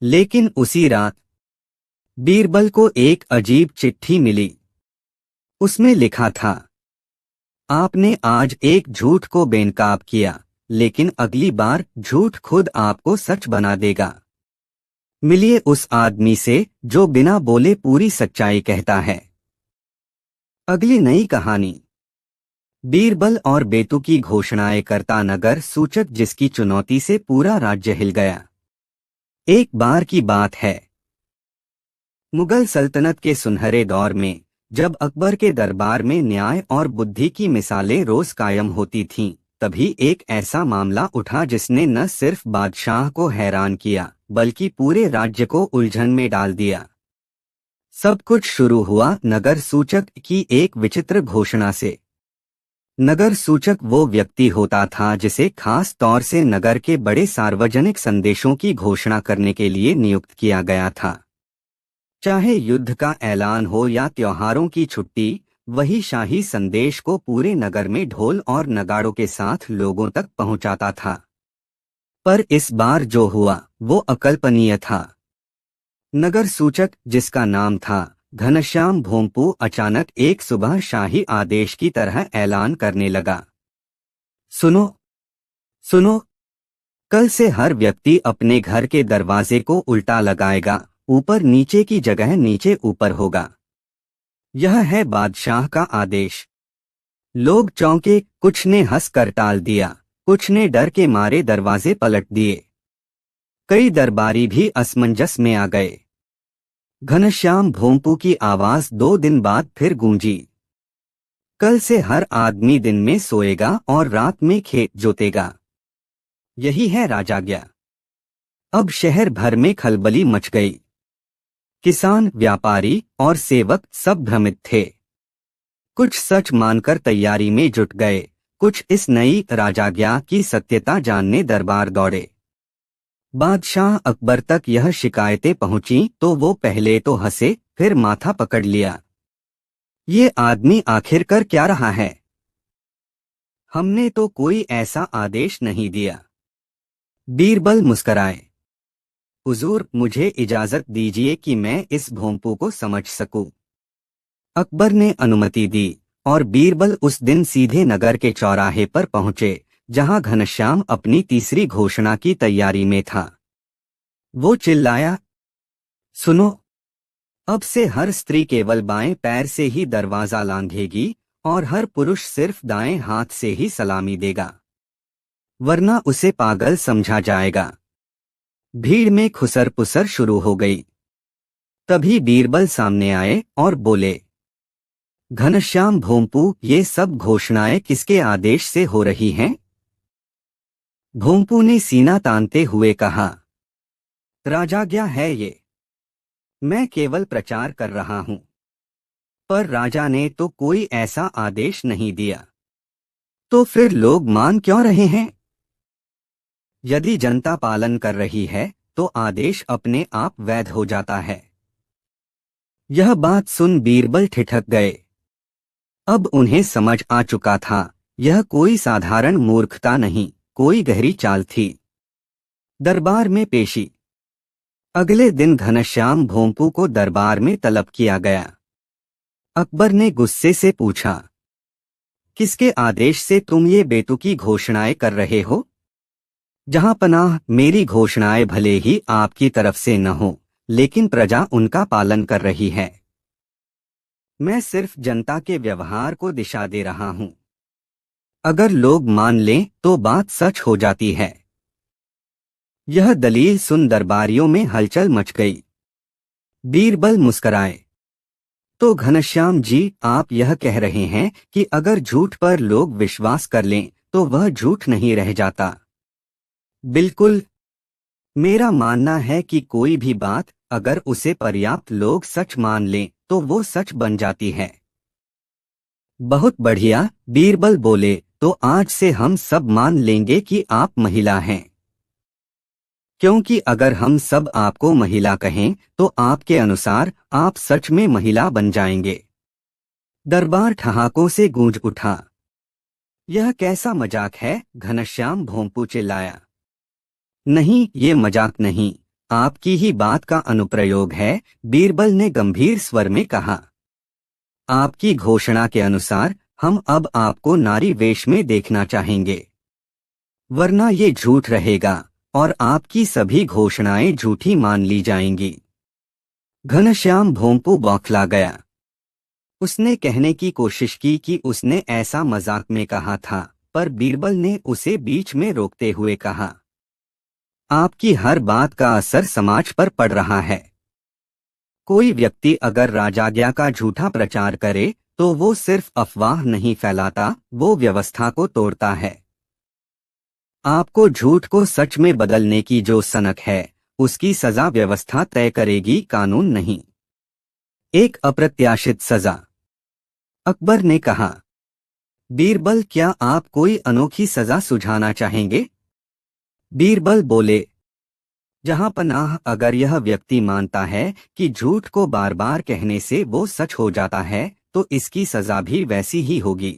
लेकिन उसी रात बीरबल को एक अजीब चिट्ठी मिली। उसमें लिखा था, आपने आज एक झूठ को बेनकाब किया, लेकिन अगली बार झूठ खुद आपको सच बना देगा। मिलिए उस आदमी से जो बिना बोले पूरी सच्चाई कहता है। अगली नई कहानी। बीरबल और बेतु की घोषणाएं करता नगर सूचक, जिसकी चुनौती से पूरा राज्य हिल गया। एक बार की बात है, मुगल सल्तनत के सुनहरे दौर में, जब अकबर के दरबार में न्याय और बुद्धि की मिसालें रोज कायम होती थीं, तभी एक ऐसा मामला उठा जिसने न सिर्फ बादशाह को हैरान किया, बल्कि पूरे राज्य को उलझन में डाल दिया। सब कुछ शुरू हुआ नगर सूचक की एक विचित्र घोषणा से। नगर सूचक वो व्यक्ति होता था जिसे खास तौर से नगर के बड़े सार्वजनिक संदेशों की घोषणा करने के लिए नियुक्त किया गया था। चाहे युद्ध का ऐलान हो या त्योहारों की छुट्टी, वही शाही संदेश को पूरे नगर में ढोल और नगाड़ों के साथ लोगों तक पहुंचाता था। पर इस बार जो हुआ वो अकल्पनीय था। नगर सूचक, जिसका नाम था घनश्याम भोंपू, अचानक एक सुबह शाही आदेश की तरह ऐलान करने लगा, सुनो, सुनो, कल से हर व्यक्ति अपने घर के दरवाजे को उल्टा लगाएगा, ऊपर नीचे की जगह नीचे ऊपर होगा। यह है बादशाह का आदेश। लोग चौंके, कुछ ने हंसकर टाल दिया, कुछ ने डर के मारे दरवाजे पलट दिए। कई दरबारी भी असमंजस में आ गए। घनश्याम भोंपू की आवाज 2 दिन बाद फिर गूंजी, कल से हर आदमी दिन में सोएगा और रात में खेत जोतेगा। यही है राजाज्ञा। अब शहर भर में खलबली मच गई। किसान, व्यापारी और सेवक सब भ्रमित थे। कुछ सच मानकर तैयारी में जुट गए, कुछ इस नई राजाज्ञा की सत्यता जानने दरबार दौड़े। बादशाह अकबर तक यह शिकायतें पहुंची तो वो पहले तो हंसे, फिर माथा पकड़ लिया। ये आदमी आखिर कर क्या रहा है? हमने तो कोई ऐसा आदेश नहीं दिया। बीरबल मुस्कराए, हुजूर, मुझे इजाजत दीजिए कि मैं इस भोंपू को समझ सकूं। अकबर ने अनुमति दी और बीरबल उस दिन सीधे नगर के चौराहे पर पहुंचे, जहां घनश्याम अपनी तीसरी घोषणा की तैयारी में था। वो चिल्लाया, सुनो, अब से हर स्त्री केवल बाएं पैर से ही दरवाजा लांघेगी और हर पुरुष सिर्फ दाएं हाथ से ही सलामी देगा, वरना उसे पागल समझा जाएगा। भीड़ में खुसर पुसर शुरू हो गई। तभी बीरबल सामने आए और बोले, घनश्याम भोंपू, ये सब घोषणाएं किसके आदेश से हो रही हैं? भोंपू ने सीना तानते हुए कहा, राजाज्ञा है ये। मैं केवल प्रचार कर रहा हूं। पर राजा ने तो कोई ऐसा आदेश नहीं दिया। तो फिर लोग मान क्यों रहे हैं? यदि जनता पालन कर रही है तो आदेश अपने आप वैध हो जाता है। यह बात सुन बीरबल ठिठक गए। अब उन्हें समझ आ चुका था, यह कोई साधारण मूर्खता नहीं, कोई गहरी चाल थी। दरबार में पेशी। अगले दिन घनश्याम भोंपू को दरबार में तलब किया गया। अकबर ने गुस्से से पूछा, किसके आदेश से तुम ये बेतुकी घोषणाएं कर रहे हो? जहां पनाह, मेरी घोषणाएं भले ही आपकी तरफ से न हो, लेकिन प्रजा उनका पालन कर रही है। मैं सिर्फ जनता के व्यवहार को दिशा दे रहा हूं। अगर लोग मान लें तो बात सच हो जाती है। यह दलील सुन दरबारियों में हलचल मच गई। बीरबल मुस्कराए। तो घनश्याम जी, आप यह कह रहे हैं कि अगर झूठ पर लोग विश्वास कर लें तो वह झूठ नहीं रह जाता? बिल्कुल। मेरा मानना है कि कोई भी बात अगर उसे पर्याप्त लोग सच मान लें तो वो सच बन जाती है। बहुत बढ़िया, बीरबल बोले, तो आज से हम सब मान लेंगे कि आप महिला हैं। क्योंकि अगर हम सब आपको महिला कहें तो आपके अनुसार आप सच में महिला बन जाएंगे। दरबार ठहाकों से गूंज उठा। यह कैसा मजाक है? घनश्याम भोंपू चिल्लाया। नहीं, ये मजाक नहीं, आपकी ही बात का अनुप्रयोग है, बीरबल ने गंभीर स्वर में कहा। आपकी घोषणा के अनुसार हम अब आपको नारी वेश में देखना चाहेंगे, वरना ये झूठ रहेगा और आपकी सभी घोषणाएं झूठी मान ली जाएंगी। घनश्याम भोंपू बौखला गया। उसने कहने की कोशिश की कि उसने ऐसा मजाक में कहा था, पर बीरबल ने उसे बीच में रोकते हुए कहा, आपकी हर बात का असर समाज पर पड़ रहा है। कोई व्यक्ति अगर राजाज्ञा का झूठा प्रचार करे तो वो सिर्फ अफवाह नहीं फैलाता, वो व्यवस्था को तोड़ता है। आपको झूठ को सच में बदलने की जो सनक है, उसकी सजा व्यवस्था तय करेगी, कानून नहीं। एक अप्रत्याशित सजा, अकबर ने कहा। बीरबल, क्या आप कोई अनोखी सजा सुझाना चाहेंगे? बीरबल बोले, जहां पनाह, अगर यह व्यक्ति मानता है कि झूठ को बार बार कहने से वो सच हो जाता है तो इसकी सजा भी वैसी ही होगी।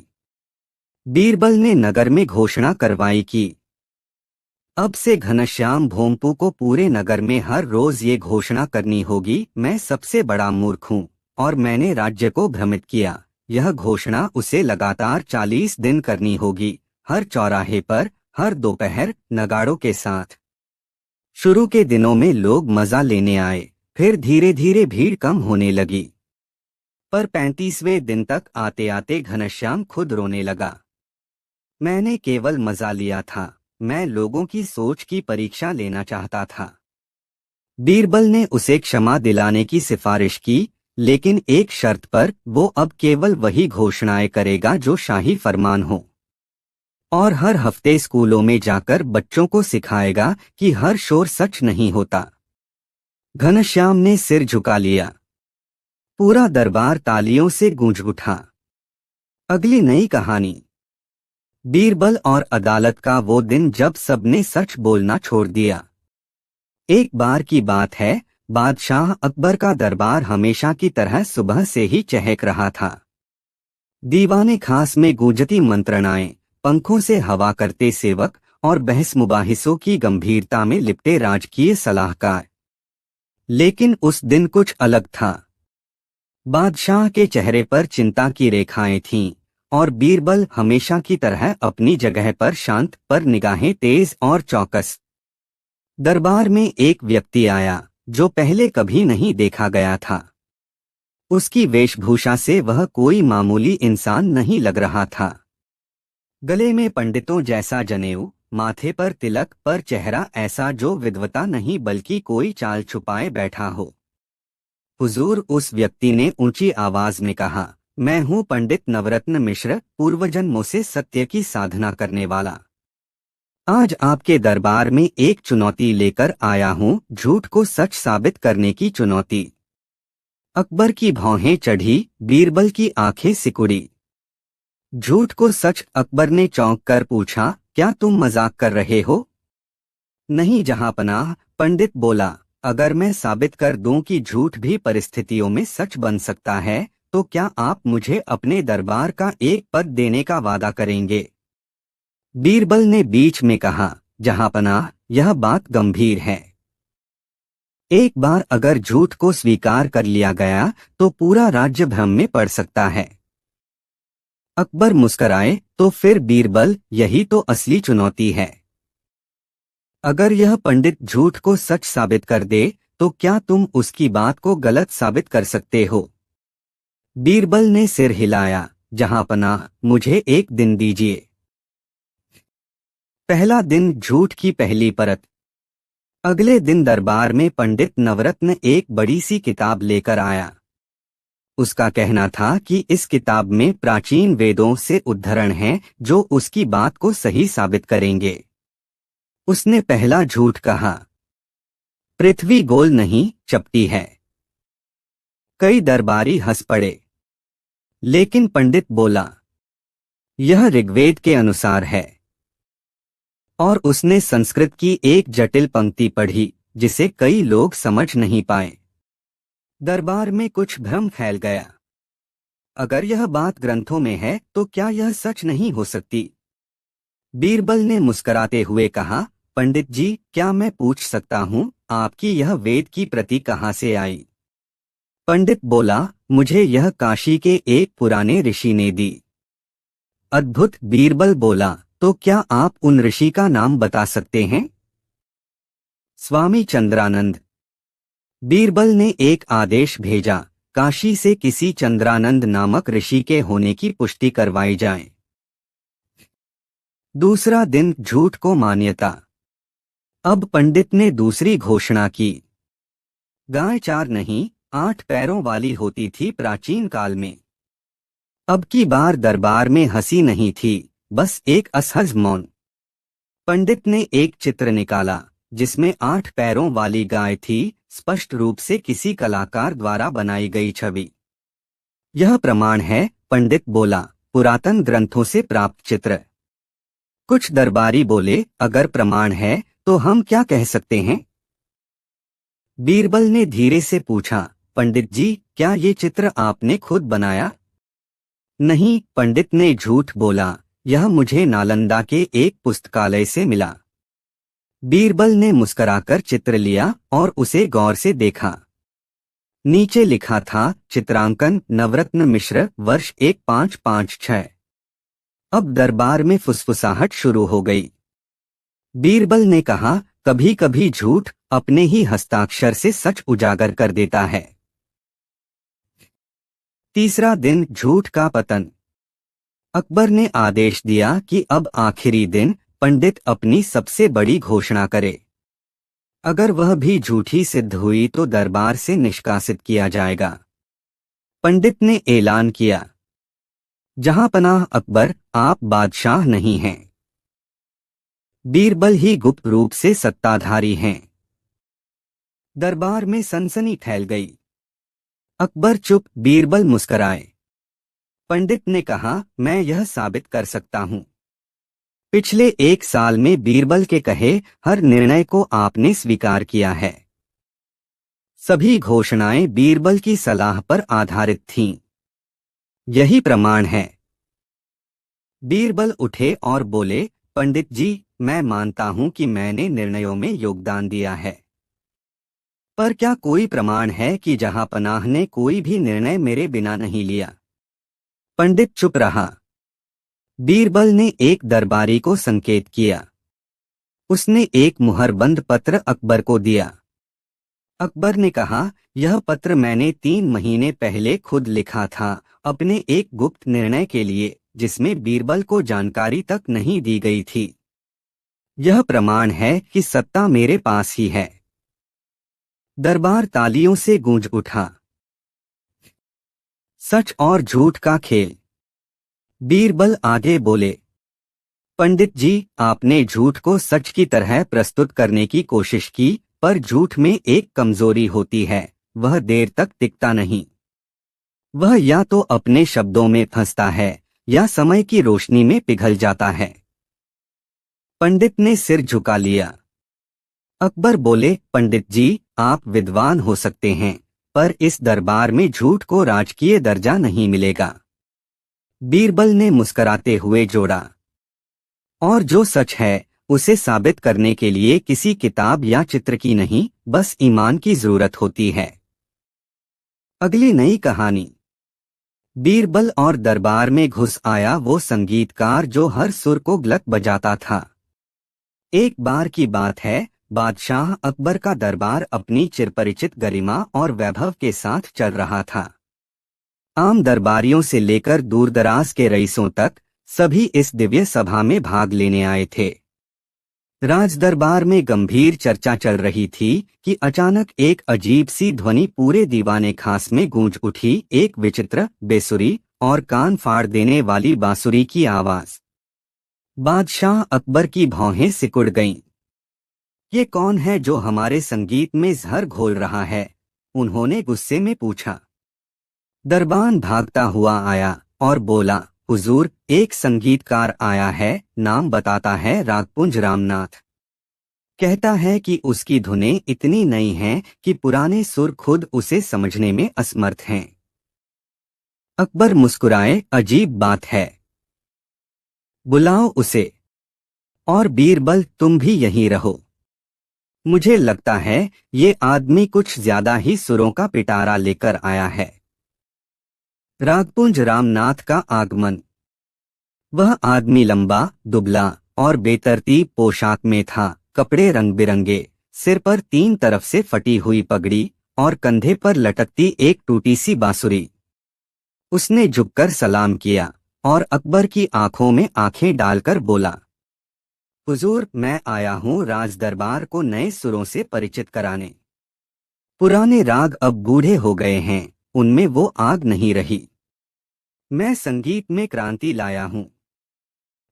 बीरबल ने नगर में घोषणा करवाई कि अब से घनश्याम भोंपू को पूरे नगर में हर रोज ये घोषणा करनी होगी, मैं सबसे बड़ा मूर्ख हूँ और मैंने राज्य को भ्रमित किया। यह घोषणा उसे लगातार 40 दिन करनी होगी, हर चौराहे पर, हर दोपहर, नगाड़ों के साथ। शुरू के दिनों में लोग मजा लेने आए, फिर धीरे धीरे भीड़ कम होने लगी। पर 35वें दिन तक आते आते घनश्याम खुद रोने लगा। मैंने केवल मजा लिया था, मैं लोगों की सोच की परीक्षा लेना चाहता था। बीरबल ने उसे क्षमा दिलाने की सिफारिश की, लेकिन एक शर्त पर, वो अब केवल वही घोषणाएं करेगा जो शाही फरमान हो, और हर हफ्ते स्कूलों में जाकर बच्चों को सिखाएगा कि हर शोर सच नहीं होता। घनश्याम ने सिर झुका लिया। पूरा दरबार तालियों से गूंज उठा। अगली नई कहानी, बीरबल और अदालत का वो दिन जब सबने सच बोलना छोड़ दिया। एक बार की बात है, बादशाह अकबर का दरबार हमेशा की तरह सुबह से ही चहक रहा था। दीवाने खास में गूंजती मंत्रणाएं, पंखों से हवा करते सेवक और बहस मुबाहिसों की गंभीरता में लिपटे राजकीय सलाहकार। लेकिन उस दिन कुछ अलग था। बादशाह के चेहरे पर चिंता की रेखाएं थीं और बीरबल हमेशा की तरह अपनी जगह पर शांत, पर निगाहें तेज और चौकस। दरबार में एक व्यक्ति आया जो पहले कभी नहीं देखा गया था। उसकी वेशभूषा से वह कोई मामूली इंसान नहीं लग रहा था। गले में पंडितों जैसा जनेऊ, माथे पर तिलक, पर चेहरा ऐसा जो विद्वता नहीं बल्कि कोई चाल छुपाए बैठा हो। हुजूर, उस व्यक्ति ने ऊंची आवाज में कहा, मैं हूँ पंडित नवरत्न मिश्र, पूर्व जन्मों से सत्य की साधना करने वाला। आज आपके दरबार में एक चुनौती लेकर आया हूँ, झूठ को सच साबित करने की चुनौती। अकबर की भौहें चढ़ी, बीरबल की आंखें सिकुड़ी। झूठ को सच, अकबर ने चौंक कर पूछा, क्या तुम मजाक कर रहे हो? नहीं जहांपनाह, पंडित बोला, अगर मैं साबित कर दूं कि झूठ भी परिस्थितियों में सच बन सकता है, तो क्या आप मुझे अपने दरबार का एक पद देने का वादा करेंगे? बीरबल ने बीच में कहा, जहांपनाह, यह बात गंभीर है। एक बार अगर झूठ को स्वीकार कर लिया गया तो पूरा राज्य भ्रम में पड़ सकता है। अकबर मुस्कराए, तो फिर बीरबल, यही तो असली चुनौती है। अगर यह पंडित झूठ को सच साबित कर दे तो क्या तुम उसकी बात को गलत साबित कर सकते हो? बीरबल ने सिर हिलाया, जहांपनाह, मुझे एक दिन दीजिए। पहला दिन, झूठ की पहली परत। अगले दिन दरबार में पंडित नवरत्न एक बड़ी सी किताब लेकर आया। उसका कहना था कि इस किताब में प्राचीन वेदों से उद्धरण हैं जो उसकी बात को सही साबित करेंगे। उसने पहला झूठ कहा, पृथ्वी गोल नहीं, चपटी है। कई दरबारी हंस पड़े, लेकिन पंडित बोला, यह ऋग्वेद के अनुसार है। और उसने संस्कृत की एक जटिल पंक्ति पढ़ी जिसे कई लोग समझ नहीं पाए। दरबार में कुछ भ्रम फैल गया। अगर यह बात ग्रंथों में है तो क्या यह सच नहीं हो सकती? बीरबल ने मुस्कुराते हुए कहा, पंडित जी, क्या मैं पूछ सकता हूँ, आपकी यह वेद की प्रति कहाँ से आई? पंडित बोला, मुझे यह काशी के एक पुराने ऋषि ने दी। अद्भुत, बीरबल बोला, तो क्या आप उन ऋषि का नाम बता सकते हैं? स्वामी चंद्रानंद। बीरबल ने एक आदेश भेजा, काशी से किसी चंद्रानंद नामक ऋषि के होने की पुष्टि करवाई जाए। दूसरा दिन, झूठ को मान्यता। अब पंडित ने दूसरी घोषणा की, गाय 4 नहीं 8 पैरों वाली होती थी प्राचीन काल में। अब की बार दरबार में हंसी नहीं थी, बस एक असहज मौन। पंडित ने एक चित्र निकाला जिसमें 8 पैरों वाली गाय थी, स्पष्ट रूप से किसी कलाकार द्वारा बनाई गई छवि। यह प्रमाण है, पंडित बोला, पुरातन ग्रंथों से प्राप्त चित्र। कुछ दरबारी बोले, अगर प्रमाण है तो हम क्या कह सकते हैं? बीरबल ने धीरे से पूछा, पंडित जी, क्या ये चित्र आपने खुद बनाया? नहीं, पंडित ने झूठ बोला, यह मुझे नालंदा के एक पुस्तकालय से मिला। बीरबल ने मुस्कुराकर चित्र लिया और उसे गौर से देखा। नीचे लिखा था, चित्रांकन नवरत्न मिश्र, वर्ष 1556। अब दरबार में फुसफुसाहट शुरू हो गई। बीरबल ने कहा, कभी कभी झूठ अपने ही हस्ताक्षर से सच उजागर कर देता है। तीसरा दिन, झूठ का पतन। अकबर ने आदेश दिया कि अब आखिरी दिन पंडित अपनी सबसे बड़ी घोषणा करे। अगर वह भी झूठी सिद्ध हुई तो दरबार से निष्कासित किया जाएगा। पंडित ने ऐलान किया, जहांपनाह अकबर, आप बादशाह नहीं हैं। बीरबल ही गुप्त रूप से सत्ताधारी हैं। दरबार में सनसनी फैल गई। अकबर चुप, बीरबल मुस्कराए। पंडित ने कहा, मैं यह साबित कर सकता हूँ। पिछले 1 साल में बीरबल के कहे हर निर्णय को आपने स्वीकार किया है। सभी घोषणाएं बीरबल की सलाह पर आधारित थीं। यही प्रमाण है। बीरबल उठे और बोले, पंडित जी, मैं मानता हूं कि मैंने निर्णयों में योगदान दिया है, पर क्या कोई प्रमाण है कि जहांपनाह ने कोई भी निर्णय मेरे बिना नहीं लिया? पंडित चुप रहा। बीरबल ने एक दरबारी को संकेत किया। उसने एक मुहरबंद पत्र अकबर को दिया। अकबर ने कहा, यह पत्र मैंने 3 महीने पहले खुद लिखा था, अपने एक गुप्त निर्णय के लिए, जिसमें बीरबल को जानकारी तक नहीं दी गई थी। यह प्रमाण है कि सत्ता मेरे पास ही है। दरबार तालियों से गूंज उठा। सच और झूठ का खेल। बीरबल आगे बोले, पंडित जी, आपने झूठ को सच की तरह प्रस्तुत करने की कोशिश की, पर झूठ में एक कमजोरी होती है, वह देर तक टिकता नहीं। वह या तो अपने शब्दों में फंसता है या समय की रोशनी में पिघल जाता है। पंडित ने सिर झुका लिया। अकबर बोले, पंडित जी, आप विद्वान हो सकते हैं, पर इस दरबार में झूठ को राजकीय दर्जा नहीं मिलेगा। बीरबल ने मुस्कराते हुए जोड़ा, और जो सच है उसे साबित करने के लिए किसी किताब या चित्र की नहीं, बस ईमान की जरूरत होती है। अगली नई कहानी। बीरबल और दरबार में घुस आया वो संगीतकार जो हर सुर को गलत बजाता था। एक बार की बात है, बादशाह अकबर का दरबार अपनी चिरपरिचित गरिमा और वैभव के साथ चल रहा था। आम दरबारियों से लेकर दूरदराज के रईसों तक सभी इस दिव्य सभा में भाग लेने आए थे। राज दरबार में गंभीर चर्चा चल रही थी कि अचानक एक अजीब सी ध्वनि पूरे दीवाने खास में गूंज उठी, एक विचित्र, बेसुरी और कान फाड़ देने वाली बांसुरी की आवाज। बादशाह अकबर की भौहें सिकुड़ गईं। ये कौन है जो हमारे संगीत में जहर घोल रहा है? उन्होंने गुस्से में पूछा। दरबान भागता हुआ आया और बोला, हुजूर, एक संगीतकार आया है, नाम बताता है रागपुंज रामनाथ। कहता है कि उसकी धुनें इतनी नई हैं कि पुराने सुर खुद उसे समझने में असमर्थ हैं। अकबर मुस्कुराए, अजीब बात है, बुलाओ उसे। और बीरबल, तुम भी यहीं रहो। मुझे लगता है ये आदमी कुछ ज्यादा ही सुरों का पिटारा लेकर आया है। रागपुंज रामनाथ का आगमन। वह आदमी लंबा, दुबला और बेतरतीब पोशाक में था, कपड़े रंग बिरंगे, सिर पर 3 तरफ से फटी हुई पगड़ी और कंधे पर लटकती एक टूटी सी बांसुरी। उसने झुककर सलाम किया और अकबर की आंखों में आंखें डालकर बोला, हुजूर, मैं आया हूँ राज दरबार को नए सुरों से परिचित कराने। पुराने राग अब बूढ़े हो गए हैं, उनमें वो आग नहीं रही। मैं संगीत में क्रांति लाया हूँ।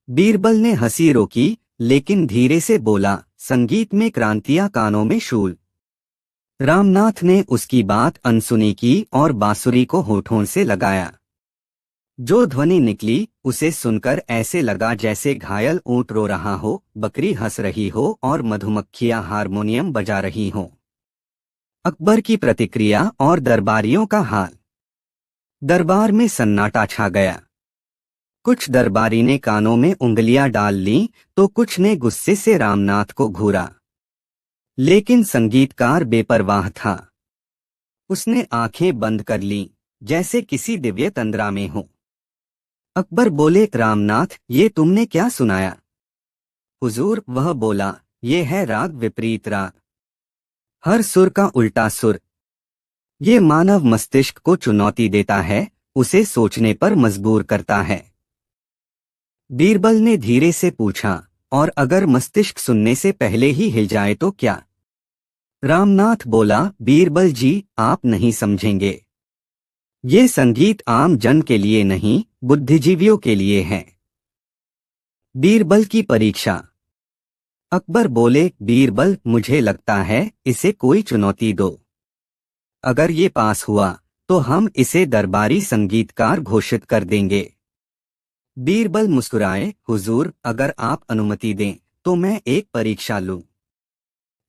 बीरबल ने हंसी रोकी, लेकिन धीरे से बोला, संगीत में क्रांतियां कानों में शूल। रामनाथ ने उसकी बात अनसुनी की और बांसुरी को होठों से लगाया। जो ध्वनि निकली उसे सुनकर ऐसे लगा जैसे घायल ऊंट रो रहा हो, बकरी हंस रही हो और मधुमक्खियां हारमोनियम बजा रही हों। अकबर की प्रतिक्रिया और दरबारियों का हाल। दरबार में सन्नाटा छा गया। कुछ दरबारी ने कानों में उंगलियां डाल लीं, तो कुछ ने गुस्से से रामनाथ को घूरा। लेकिन संगीतकार बेपरवाह था। उसने आंखें बंद कर लीं, जैसे किसी दिव्य तंद्रा में हो। अकबर बोले, रामनाथ, ये तुमने क्या सुनाया? हुजूर, वह बोला, ये है राग विपरीत राग, हर सुर का उल्टा सुर। ये मानव मस्तिष्क को चुनौती देता है, उसे सोचने पर मजबूर करता है। बीरबल ने धीरे से पूछा, और अगर मस्तिष्क सुनने से पहले ही हिल जाए तो क्या? रामनाथ बोला, बीरबल जी, आप नहीं समझेंगे। ये संगीत आम जन के लिए नहीं, बुद्धिजीवियों के लिए है। बीरबल की परीक्षा। अकबर बोले, बीरबल, मुझे लगता है इसे कोई चुनौती दो। अगर ये पास हुआ तो हम इसे दरबारी संगीतकार घोषित कर देंगे। बीरबल मुस्कुराए, हुजूर, अगर आप अनुमति दें तो मैं एक परीक्षा लूं,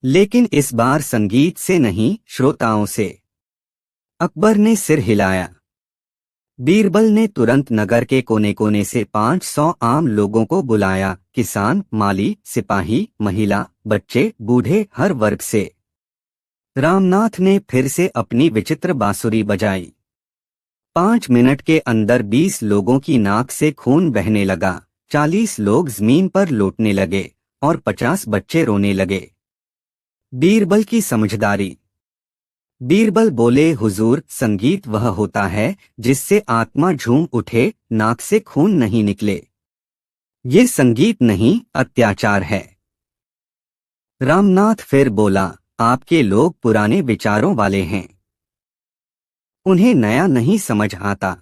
लेकिन इस बार संगीत से नहीं, श्रोताओं से। अकबर ने सिर हिलाया। बीरबल ने तुरंत नगर के कोने कोने से 500 आम लोगों को बुलाया, किसान, माली, सिपाही, महिला, बच्चे, बूढ़े, हर वर्ग से। रामनाथ ने फिर से अपनी विचित्र बांसुरी बजाई। 5 मिनट के अंदर 20 लोगों की नाक से खून बहने लगा, 40 लोग जमीन पर लोटने लगे और 50 बच्चे रोने लगे। बीरबल की समझदारी। बीरबल बोले, हुजूर, संगीत वह होता है जिससे आत्मा झूम उठे, नाक से खून नहीं निकले। ये संगीत नहीं, अत्याचार है। रामनाथ फिर बोला, आपके लोग पुराने विचारों वाले हैं। उन्हें नया नहीं समझ आता।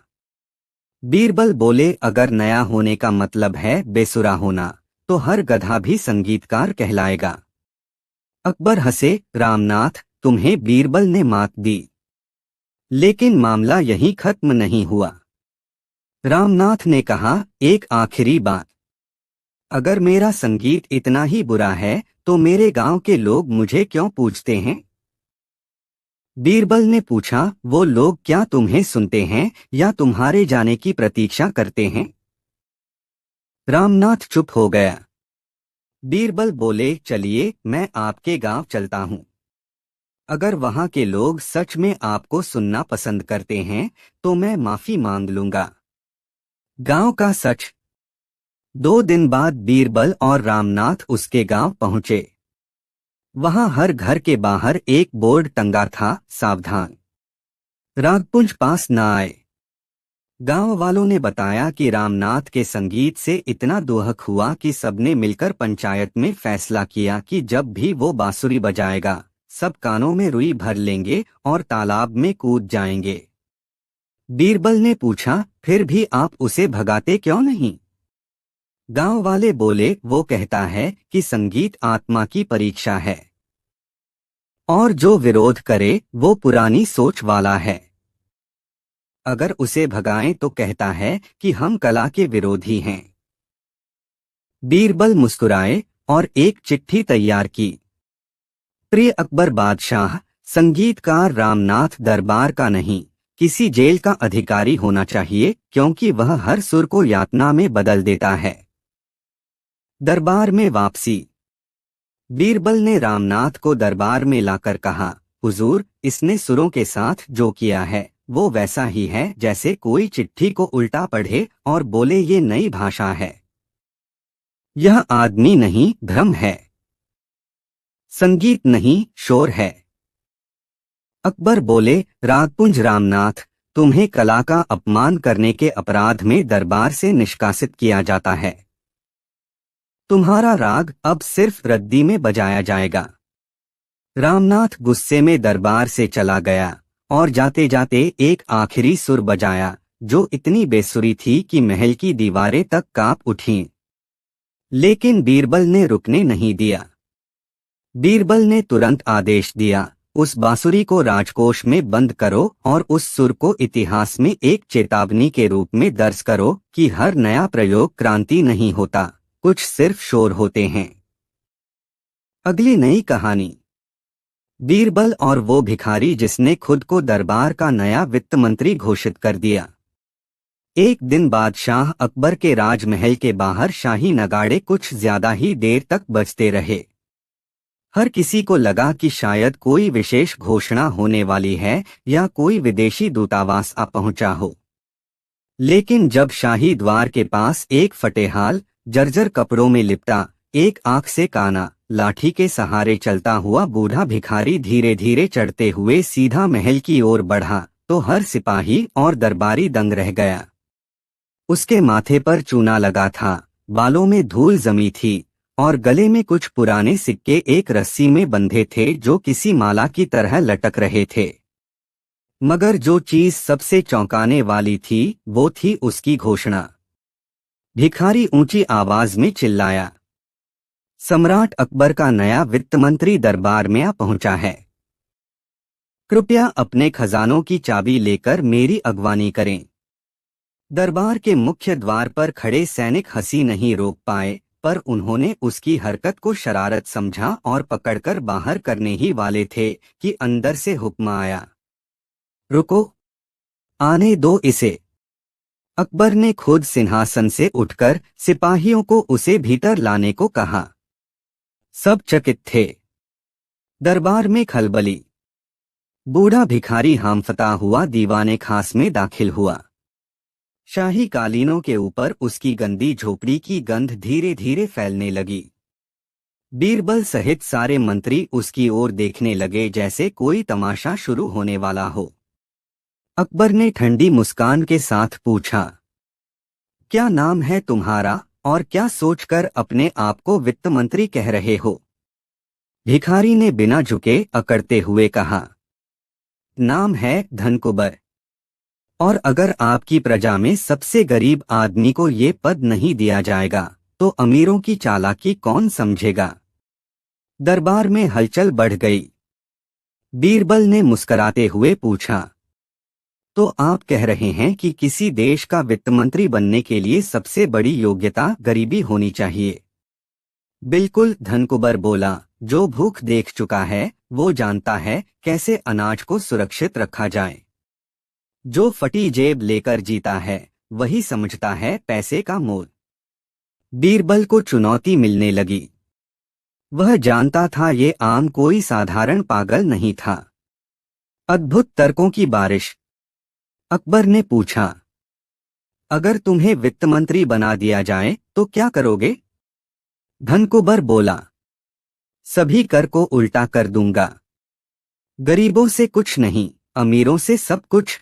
बीरबल बोले, अगर नया होने का मतलब है बेसुरा होना, तो हर गधा भी संगीतकार कहलाएगा। अकबर हंसे, रामनाथ, तुम्हें बीरबल ने मात दी। लेकिन मामला यहीं खत्म नहीं हुआ। रामनाथ ने कहा, एक आखिरी बात। अगर मेरा संगीत इतना ही बुरा है तो मेरे गांव के लोग मुझे क्यों पूछते हैं? बीरबल ने पूछा, वो लोग क्या तुम्हें सुनते हैं या तुम्हारे जाने की प्रतीक्षा करते हैं? रामनाथ चुप हो गया। बीरबल बोले, चलिए मैं आपके गांव चलता हूं। अगर वहां के लोग सच में आपको सुनना पसंद करते हैं तो मैं माफी मांग लूंगा। गांव का सच। 2 दिन बाद बीरबल और रामनाथ उसके गांव पहुंचे। वहां हर घर के बाहर एक बोर्ड टंगा था, सावधान, रागपुंज पास न आए। गांव वालों ने बताया कि रामनाथ के संगीत से इतना दोहक हुआ कि सबने मिलकर पंचायत में फैसला किया कि जब भी वो बांसुरी बजाएगा सब कानों में रुई भर लेंगे और तालाब में कूद जाएंगे। बीरबल ने पूछा, फिर भी आप उसे भगाते क्यों नहीं? गांव वाले बोले, वो कहता है कि संगीत आत्मा की परीक्षा है और जो विरोध करे वो पुरानी सोच वाला है। अगर उसे भगाएं तो कहता है कि हम कला के विरोधी हैं। बीरबल मुस्कुराए और एक चिट्ठी तैयार की। प्रिय अकबर बादशाह, संगीतकार रामनाथ दरबार का नहीं, किसी जेल का अधिकारी होना चाहिए क्योंकि वह हर सुर को यातना में बदल देता है। दरबार में वापसी। बीरबल ने रामनाथ को दरबार में लाकर कहा, हुजूर, इसने सुरों के साथ जो किया है वो वैसा ही है जैसे कोई चिट्ठी को उल्टा पढ़े और बोले ये नई भाषा है। यह आदमी नहीं, भ्रम है। संगीत नहीं, शोर है। अकबर बोले, रागपुंज रामनाथ, तुम्हें कला का अपमान करने के अपराध में दरबार से निष्कासित किया जाता है। तुम्हारा राग अब सिर्फ रद्दी में बजाया जाएगा। रामनाथ गुस्से में दरबार से चला गया और जाते जाते एक आखिरी सुर बजाया जो इतनी बेसुरी थी कि महल की दीवारें तक कांप उठीं। लेकिन बीरबल ने रुकने नहीं दिया। बीरबल ने तुरंत आदेश दिया, उस बांसुरी को राजकोष में बंद करो और उस सुर को इतिहास में एक चेतावनी के रूप में दर्ज करो कि हर नया प्रयोग क्रांति नहीं होता, कुछ सिर्फ शोर होते हैं। अगली नई कहानी। बीरबल और वो भिखारी जिसने खुद को दरबार का नया वित्त मंत्री घोषित कर दिया। एक दिन बादशाह अकबर के राजमहल के बाहर शाही नगाड़े कुछ ज्यादा ही देर तक बजते रहे। हर किसी को लगा कि शायद कोई विशेष घोषणा होने वाली है या कोई विदेशी दूतावास आ पहुंचा हो। लेकिन जब शाही द्वार के पास एक फटेहाल, जर्जर कपड़ों में लिपटा, एक आंख से काना, लाठी के सहारे चलता हुआ बूढ़ा भिखारी धीरे धीरे चढ़ते हुए सीधा महल की ओर बढ़ा तो हर सिपाही और दरबारी दंग रह गया। उसके माथे पर चूना लगा था, बालों में धूल जमी थी और गले में कुछ पुराने सिक्के एक रस्सी में बंधे थे जो किसी माला की तरह लटक रहे थे। मगर जो चीज सबसे चौंकाने वाली थी वो थी उसकी घोषणा। भिखारी ऊंची आवाज में चिल्लाया, सम्राट अकबर का नया वित्त मंत्री दरबार में आ पहुंचा है। कृपया अपने खजानों की चाबी लेकर मेरी अगवानी करें। दरबार के मुख्य द्वार पर खड़े सैनिक हंसी नहीं रोक पाए, पर उन्होंने उसकी हरकत को शरारत समझा और पकड़कर बाहर करने ही वाले थे कि अंदर से हुक्म आया, रुको, आने दो इसे। अकबर ने खुद सिंहासन से उठकर सिपाहियों को उसे भीतर लाने को कहा। सब चकित थे। दरबार में खलबली। बूढ़ा भिखारी हांफता हुआ दीवाने खास में दाखिल हुआ। शाही कालीनों के ऊपर उसकी गंदी झोपड़ी की गंध धीरे धीरे फैलने लगी। बीरबल सहित सारे मंत्री उसकी ओर देखने लगे जैसे कोई तमाशा शुरू होने वाला हो। अकबर ने ठंडी मुस्कान के साथ पूछा, क्या नाम है तुम्हारा और क्या सोचकर अपने आप को वित्त मंत्री कह रहे हो? भिखारी ने बिना झुके अकड़ते हुए कहा, नाम है धनकुबर। और अगर आपकी प्रजा में सबसे गरीब आदमी को ये पद नहीं दिया जाएगा तो अमीरों की चालाकी कौन समझेगा। दरबार में हलचल बढ़ गई। बीरबल ने मुस्कराते हुए पूछा, तो आप कह रहे हैं कि किसी देश का वित्त मंत्री बनने के लिए सबसे बड़ी योग्यता गरीबी होनी चाहिए? बिल्कुल, धनकुबर बोला, जो भूख देख चुका है वो जानता है कैसे अनाज को सुरक्षित रखा जाए। जो फटी जेब लेकर जीता है वही समझता है पैसे का मोल। बीरबल को चुनौती मिलने लगी। वह जानता था ये आम कोई साधारण पागल नहीं था। अद्भुत तर्कों की बारिश। अकबर ने पूछा, अगर तुम्हें वित्त मंत्री बना दिया जाए तो क्या करोगे? धनकुबर बोला, सभी कर को उल्टा कर दूंगा। गरीबों से कुछ नहीं, अमीरों से सब कुछ।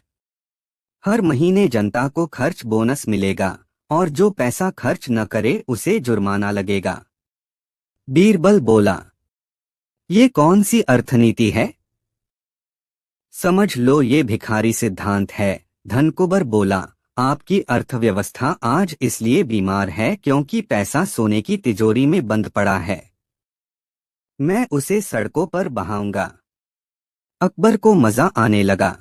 हर महीने जनता को खर्च बोनस मिलेगा और जो पैसा खर्च न करे उसे जुर्माना लगेगा। बीरबल बोला, ये कौन सी अर्थनीति है? समझ लो, ये भिखारी सिद्धांत है। धनकुबर बोला, आपकी अर्थव्यवस्था आज इसलिए बीमार है क्योंकि पैसा सोने की तिजोरी में बंद पड़ा है। मैं उसे सड़कों पर बहाऊंगा। अकबर को मजा आने लगा।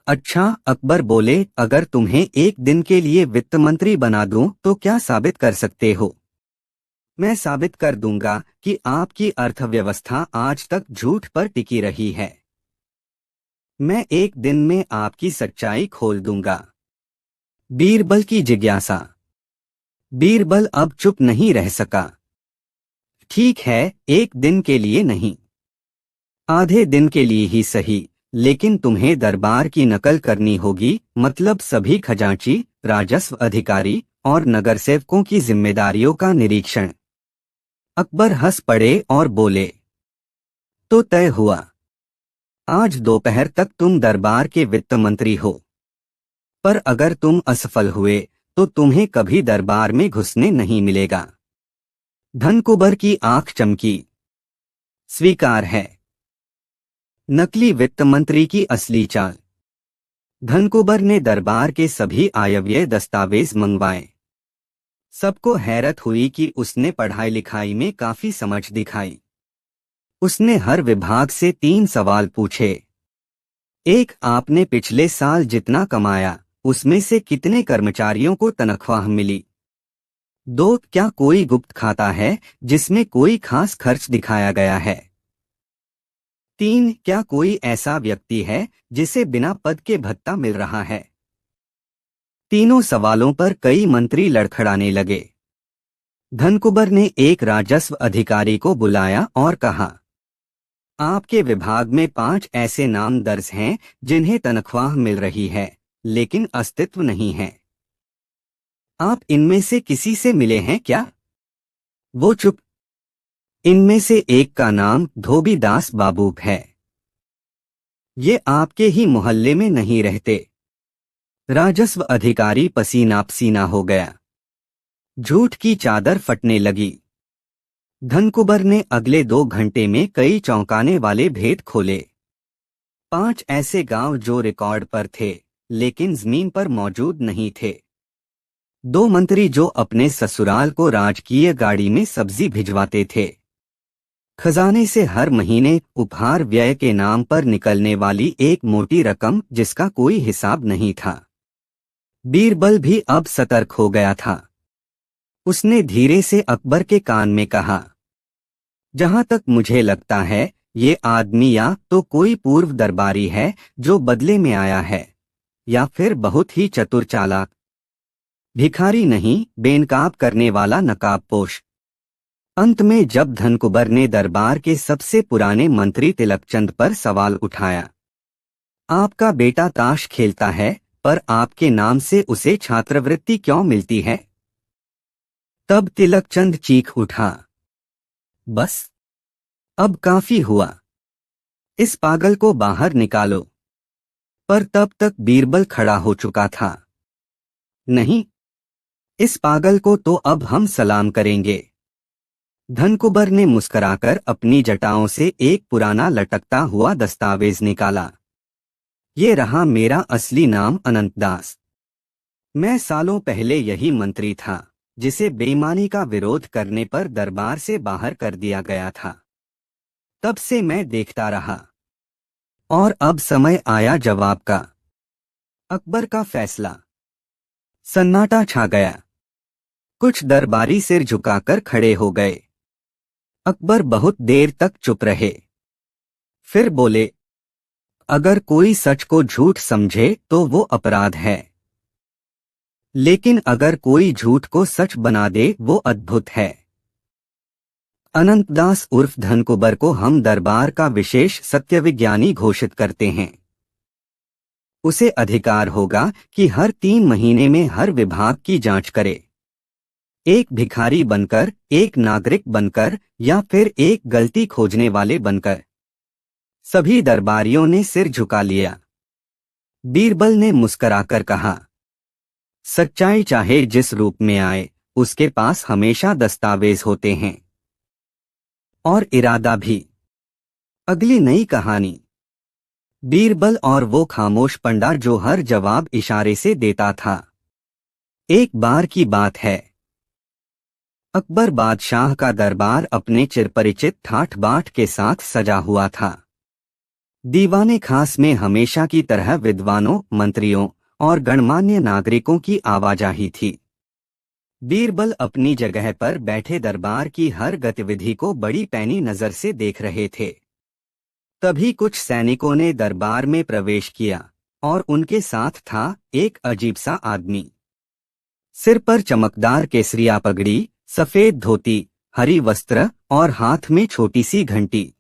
अच्छा, अकबर बोले, अगर तुम्हें एक दिन के लिए वित्त मंत्री बना दूं तो क्या साबित कर सकते हो? मैं साबित कर दूंगा कि आपकी अर्थव्यवस्था आज तक झूठ पर टिकी रही है। मैं एक दिन में आपकी सच्चाई खोल दूंगा। बीरबल की जिज्ञासा। बीरबल अब चुप नहीं रह सका। ठीक है, एक दिन के लिए नहीं, आधे दिन के लिए ही सही, लेकिन तुम्हें दरबार की नकल करनी होगी, मतलब सभी खजांची, राजस्व अधिकारी और नगरसेवकों की जिम्मेदारियों का निरीक्षण। अकबर हंस पड़े और बोले, तो तय हुआ। आज दोपहर तक तुम दरबार के वित्त मंत्री हो, पर अगर तुम असफल हुए तो तुम्हें कभी दरबार में घुसने नहीं मिलेगा। धनकुबर की आंख चमकी। स्वीकार है। नकली वित्त मंत्री की असली चाल। धनकुबर ने दरबार के सभी आयव्यय दस्तावेज मंगवाए। सबको हैरत हुई कि उसने पढ़ाई लिखाई में काफी समझ दिखाई। उसने हर विभाग से 3 सवाल पूछे। एक, आपने पिछले साल जितना कमाया उसमें से कितने कर्मचारियों को तनख्वाह मिली? 2, क्या कोई गुप्त खाता है जिसमें कोई खास खर्च दिखाया गया है? 3, क्या कोई ऐसा व्यक्ति है जिसे बिना पद के भत्ता मिल रहा है? तीनों सवालों पर कई मंत्री लड़खड़ाने लगे। धनकुबर ने एक राजस्व अधिकारी को बुलाया और कहा, आपके विभाग में 5 ऐसे नाम दर्ज हैं जिन्हें तनख्वाह मिल रही है लेकिन अस्तित्व नहीं है। आप इनमें से किसी से मिले हैं क्या? वो चुप। इनमें से एक का नाम धोबीदास बाबू है। ये आपके ही मोहल्ले में नहीं रहते। राजस्व अधिकारी पसीना पसीना हो गया। झूठ की चादर फटने लगी। धनकुबर ने अगले 2 घंटे में कई चौंकाने वाले भेद खोले। 5 ऐसे गांव जो रिकॉर्ड पर थे लेकिन जमीन पर मौजूद नहीं थे। 2 मंत्री जो अपने ससुराल को राजकीय गाड़ी में सब्जी भिजवाते थे। खजाने से हर महीने उपहार व्यय के नाम पर निकलने वाली एक मोटी रकम जिसका कोई हिसाब नहीं था। बीरबल भी अब सतर्क हो गया था। उसने धीरे से अकबर के कान में कहा, जहां तक मुझे लगता है ये आदमी या तो कोई पूर्व दरबारी है जो बदले में आया है या फिर बहुत ही चतुर चालाक। भिखारी नहीं, बेनकाब करने वाला नकाबपोश। अंत में जब धनकुबर ने दरबार के सबसे पुराने मंत्री तिलकचंद पर सवाल उठाया, आपका बेटा ताश खेलता है पर आपके नाम से उसे छात्रवृत्ति क्यों मिलती है? तब तिलकचंद चीख उठा, बस अब काफी हुआ, इस पागल को बाहर निकालो। पर तब तक बीरबल खड़ा हो चुका था। नहीं, इस पागल को तो अब हम सलाम करेंगे। धनकुबर ने मुस्कुराकर अपनी जटाओं से एक पुराना लटकता हुआ दस्तावेज निकाला। ये रहा मेरा असली नाम अनंतदास। मैं सालों पहले यही मंत्री था जिसे बेईमानी का विरोध करने पर दरबार से बाहर कर दिया गया था। तब से मैं देखता रहा और अब समय आया जवाब का। अकबर का फैसला। सन्नाटा छा गया। कुछ दरबारी सिर झुकाकर खड़े हो गए। अकबर बहुत देर तक चुप रहे। फिर बोले, अगर कोई सच को झूठ समझे तो वो अपराध है, लेकिन अगर कोई झूठ को सच बना दे वो अद्भुत है। अनंतदास उर्फ धनकुबर को हम दरबार का विशेष सत्यविज्ञानी घोषित करते हैं। उसे अधिकार होगा कि हर 3 महीने में हर विभाग की जांच करे। एक भिखारी बनकर, एक नागरिक बनकर या फिर एक गलती खोजने वाले बनकर। सभी दरबारियों ने सिर झुका लिया। बीरबल ने मुस्कराकर कहा, सच्चाई चाहे जिस रूप में आए, उसके पास हमेशा दस्तावेज होते हैं और इरादा भी। अगली नई कहानी। बीरबल और वो खामोश पंडा जो हर जवाब इशारे से देता था। एक बार की बात है, अकबर बादशाह का दरबार अपने चिरपरिचित ठाठ बाट के साथ सजा हुआ था। दीवाने खास में हमेशा की तरह विद्वानों, मंत्रियों और गणमान्य नागरिकों की आवाजाही थी। बीरबल अपनी जगह पर बैठे दरबार की हर गतिविधि को बड़ी पैनी नजर से देख रहे थे। तभी कुछ सैनिकों ने दरबार में प्रवेश किया और उनके साथ था एक अजीब सा आदमी। सिर पर चमकदार केसरिया पगड़ी, सफेद धोती, हरी वस्त्र और हाथ में छोटी सी घंटी।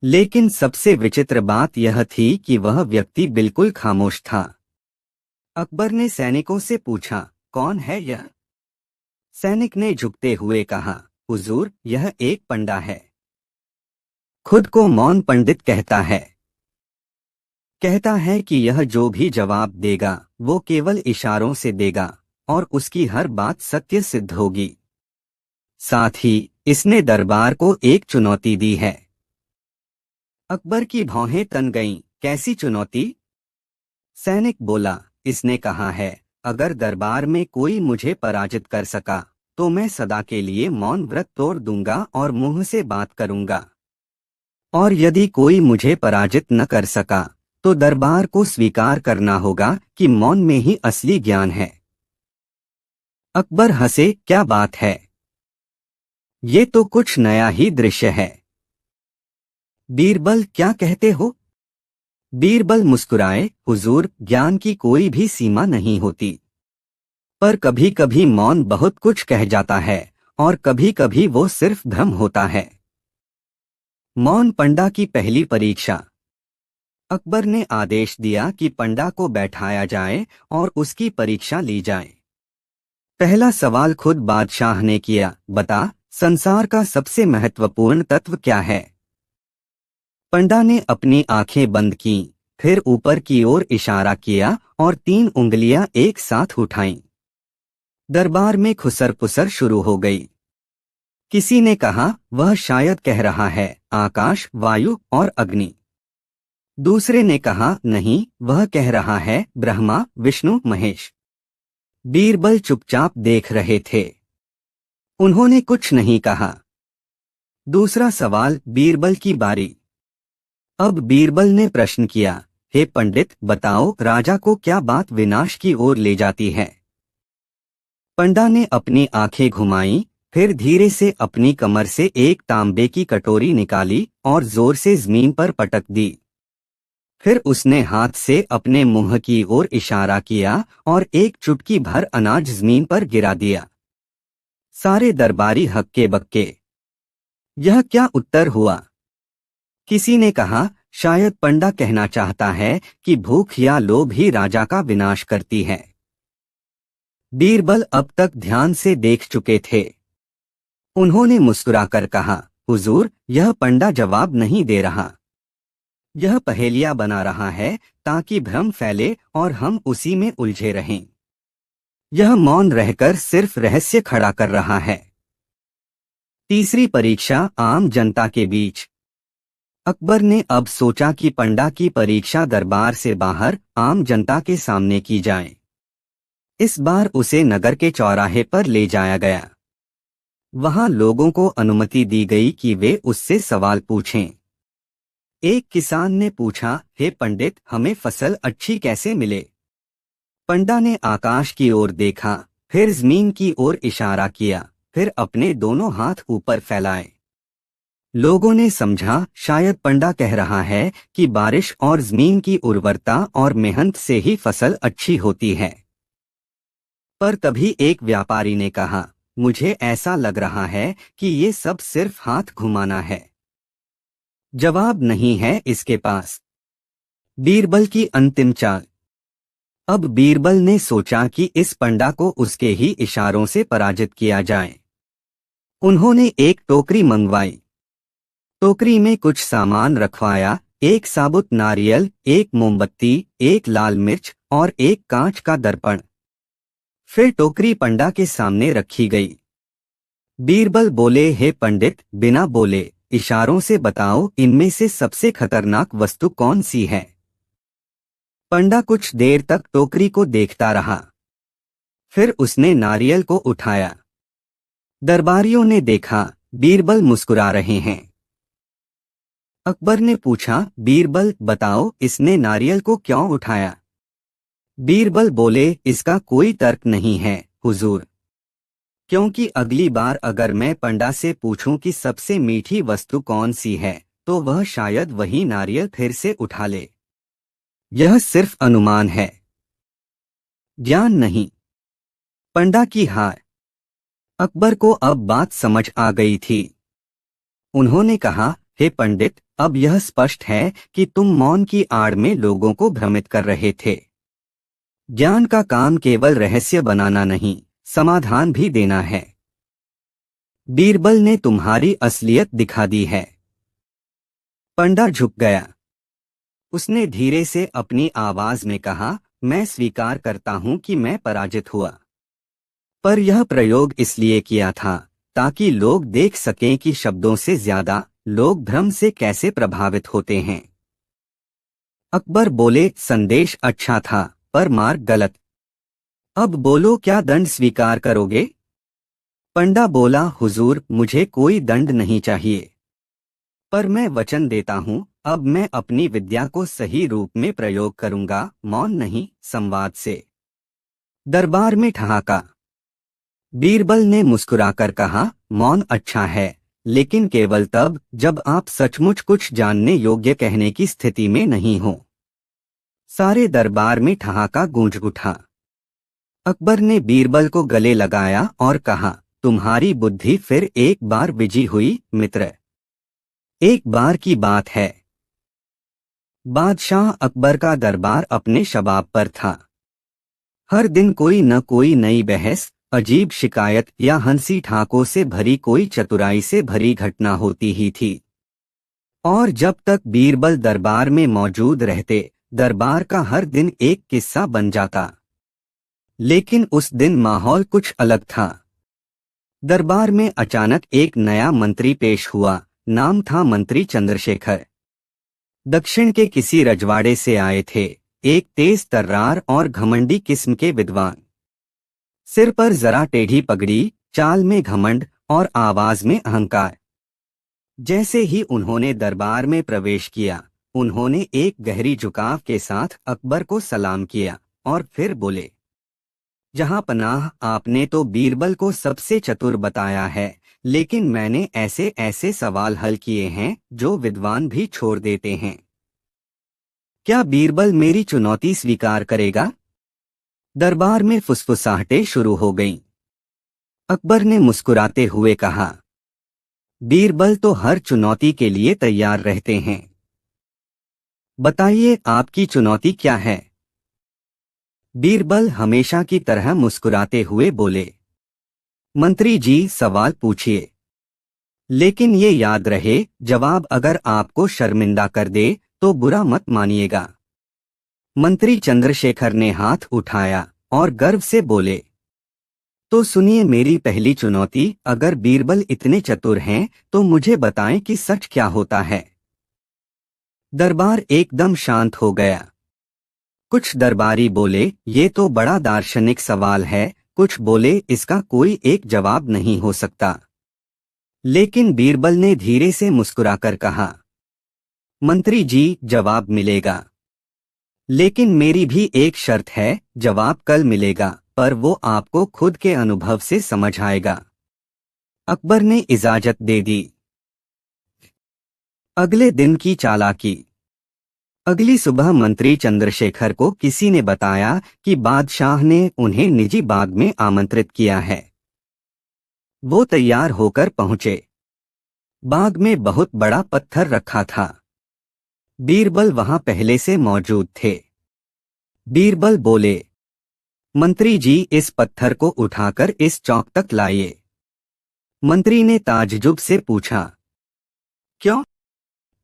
लेकिन सबसे विचित्र बात यह थी कि वह व्यक्ति बिल्कुल खामोश था। अकबर ने सैनिकों से पूछा, कौन है यह? सैनिक ने झुकते हुए कहा, हुजूर, यह एक पंडा है। खुद को मौन पंडित कहता है। कहता है कि यह जो भी जवाब देगा वो केवल इशारों से देगा और उसकी हर बात सत्य सिद्ध होगी। साथ ही इसने दरबार को एक चुनौती दी है। अकबर की भौहें तन गईं। कैसी चुनौती? सैनिक बोला, इसने कहा है, अगर दरबार में कोई मुझे पराजित कर सका तो मैं सदा के लिए मौन व्रत तोड़ दूंगा और मुंह से बात करूंगा। और यदि कोई मुझे पराजित न कर सका तो दरबार को स्वीकार करना होगा कि मौन में ही असली ज्ञान है। अकबर हंसे, क्या बात है, ये तो कुछ नया ही दृश्य है। बीरबल, क्या कहते हो? बीरबल मुस्कुराए, हुजूर, ज्ञान की कोई भी सीमा नहीं होती, पर कभी कभी मौन बहुत कुछ कह जाता है और कभी कभी वो सिर्फ भ्रम होता है। मौन पंडा की पहली परीक्षा। अकबर ने आदेश दिया कि पंडा को बैठाया जाए और उसकी परीक्षा ली जाए। पहला सवाल खुद बादशाह ने किया, बता, संसार का सबसे महत्वपूर्ण तत्व क्या है? पंडा ने अपनी आंखें बंद की, फिर ऊपर की ओर इशारा किया और 3 उंगलियां एक साथ उठाईं। दरबार में खुसर पुसर शुरू हो गई। किसी ने कहा, वह शायद कह रहा है आकाश, वायु और अग्नि। दूसरे ने कहा, नहीं, वह कह रहा है ब्रह्मा, विष्णु, महेश। बीरबल चुपचाप देख रहे थे। उन्होंने कुछ नहीं कहा। दूसरा सवाल, बीरबल की बारी। अब बीरबल ने प्रश्न किया, हे पंडित, बताओ, राजा को क्या बात विनाश की ओर ले जाती है? पंडा ने अपनी आंखें घुमाईं, फिर धीरे से अपनी कमर से एक तांबे की कटोरी निकाली और जोर से जमीन पर पटक दी। फिर उसने हाथ से अपने मुंह की ओर इशारा किया और एक चुटकी भर अनाज जमीन पर गिरा दिया। सारे दरबारी हक्के बक्के। यह क्या उत्तर हुआ? किसी ने कहा, शायद पंडा कहना चाहता है कि भूख या लोभ ही राजा का विनाश करती है। बीरबल अब तक ध्यान से देख चुके थे। उन्होंने मुस्कुराकर कहा, हुजूर, यह पंडा जवाब नहीं दे रहा। यह पहेलियां बना रहा है ताकि भ्रम फैले और हम उसी में उलझे रहें। यह मौन रहकर सिर्फ रहस्य खड़ा कर रहा है। तीसरी परीक्षा, आम जनता के बीच। अकबर ने अब सोचा कि पंडा की परीक्षा दरबार से बाहर आम जनता के सामने की जाए। इस बार उसे नगर के चौराहे पर ले जाया गया। वहां लोगों को अनुमति दी गई कि वे उससे सवाल पूछें। एक किसान ने पूछा, हे पंडित, हमें फसल अच्छी कैसे मिले? पंडा ने आकाश की ओर देखा, फिर जमीन की ओर इशारा किया, फिर अपने दोनों हाथ ऊपर फैलाए। लोगों ने समझा शायद पंडा कह रहा है कि बारिश और जमीन की उर्वरता और मेहनत से ही फसल अच्छी होती है। पर तभी एक व्यापारी ने कहा, मुझे ऐसा लग रहा है कि ये सब सिर्फ हाथ घुमाना है। जवाब नहीं है इसके पास। बीरबल की अंतिम चाल। अब बीरबल ने सोचा कि इस पंडा को उसके ही इशारों से पराजित किया जाए। उन्होंने एक टोकरी मंगवाई। टोकरी में कुछ सामान रखवाया, एक साबुत नारियल, एक मोमबत्ती, एक लाल मिर्च और एक कांच का दर्पण। फिर टोकरी पंडा के सामने रखी गई। बीरबल बोले, हे पंडित, बिना बोले इशारों से बताओ, इनमें से सबसे खतरनाक वस्तु कौन सी है? पंडा कुछ देर तक टोकरी को देखता रहा। फिर उसने नारियल को उठाया। दरबारियों ने देखा बीरबल मुस्कुरा रहे हैं। अकबर ने पूछा, बीरबल बताओ, इसने नारियल को क्यों उठाया? बीरबल बोले, इसका कोई तर्क नहीं है हुजूर, क्योंकि अगली बार अगर मैं पंडा से पूछूं कि सबसे मीठी वस्तु कौन सी है, तो वह शायद वही नारियल फिर से उठा ले। यह सिर्फ अनुमान है, ज्ञान नहीं। पंडा की हार। अकबर को अब बात समझ आ गई थी। उन्होंने कहा, हे पंडित, अब यह स्पष्ट है कि तुम मौन की आड़ में लोगों को भ्रमित कर रहे थे। ज्ञान का काम केवल रहस्य बनाना नहीं, समाधान भी देना है। बीरबल ने तुम्हारी असलियत दिखा दी है। पंडा झुक गया। उसने धीरे से अपनी आवाज में कहा, मैं स्वीकार करता हूं कि मैं पराजित हुआ, पर यह प्रयोग इसलिए किया था ताकि लोग देख सकें कि शब्दों से ज्यादा लोग भ्रम से कैसे प्रभावित होते हैं। अकबर बोले, संदेश अच्छा था, पर मार्ग गलत। अब बोलो, क्या दंड स्वीकार करोगे? पंडा बोला, हुजूर, मुझे कोई दंड नहीं चाहिए, पर मैं वचन देता हूं, अब मैं अपनी विद्या को सही रूप में प्रयोग करूंगा, मौन नहीं, संवाद से। दरबार में ठहाका। बीरबल ने मुस्कुराकर कहा, मौन अच्छा है, लेकिन केवल तब जब आप सचमुच कुछ जानने योग्य कहने की स्थिति में नहीं हो। सारे दरबार में ठहाका गूंज उठा। अकबर ने बीरबल को गले लगाया और कहा, तुम्हारी बुद्धि फिर एक बार विजयी हुई मित्र। एक बार की बात है, बादशाह अकबर का दरबार अपने शबाब पर था। हर दिन कोई न कोई नई बहस, अजीब शिकायत या हंसी ठाकों से भरी कोई चतुराई से भरी घटना होती ही थी। और जब तक बीरबल दरबार में मौजूद रहते, दरबार का हर दिन एक किस्सा बन जाता। लेकिन उस दिन माहौल कुछ अलग था। दरबार में अचानक एक नया मंत्री पेश हुआ। नाम था मंत्री चंद्रशेखर। दक्षिण के किसी रजवाड़े से आए थे, एक तेज तर्रार और घमंडी किस्म के विद्वान। सिर पर जरा टेढ़ी पगड़ी, चाल में घमंड और आवाज में अहंकार। जैसे ही उन्होंने दरबार में प्रवेश किया, उन्होंने एक गहरी झुकाव के साथ अकबर को सलाम किया और फिर बोले, जहां पनाह, आपने तो बीरबल को सबसे चतुर बताया है, लेकिन मैंने ऐसे ऐसे सवाल हल किए हैं जो विद्वान भी छोड़ देते हैं। क्या बीरबल मेरी चुनौती स्वीकार करेगा? दरबार में फुसफुसाहटें शुरू हो गईं। अकबर ने मुस्कुराते हुए कहा, बीरबल तो हर चुनौती के लिए तैयार रहते हैं। बताइए, आपकी चुनौती क्या है? बीरबल हमेशा की तरह मुस्कुराते हुए बोले, मंत्री जी, सवाल पूछिए, लेकिन ये याद रहे, जवाब अगर आपको शर्मिंदा कर दे तो बुरा मत मानिएगा। मंत्री चंद्रशेखर ने हाथ उठाया और गर्व से बोले, तो सुनिए मेरी पहली चुनौती, अगर बीरबल इतने चतुर हैं तो मुझे बताएं कि सच क्या होता है। दरबार एकदम शांत हो गया। कुछ दरबारी बोले, ये तो बड़ा दार्शनिक सवाल है, कुछ बोले इसका कोई एक जवाब नहीं हो सकता। लेकिन बीरबल ने धीरे से मुस्कुराकर कहा, मंत्री जी, जवाब मिलेगा। लेकिन मेरी भी एक शर्त है, जवाब कल मिलेगा, पर वो आपको खुद के अनुभव से समझ आएगा। अकबर ने इजाजत दे दी। अगले दिन की चालाकी। अगली सुबह मंत्री चंद्रशेखर को किसी ने बताया कि बादशाह ने उन्हें निजी बाग में आमंत्रित किया है। वो तैयार होकर पहुंचे। बाग में बहुत बड़ा पत्थर रखा था। बीरबल वहां पहले से मौजूद थे। बीरबल बोले, मंत्री जी, इस पत्थर को उठाकर इस चौक तक लाइए। मंत्री ने ताज्जुब से पूछा, क्यों?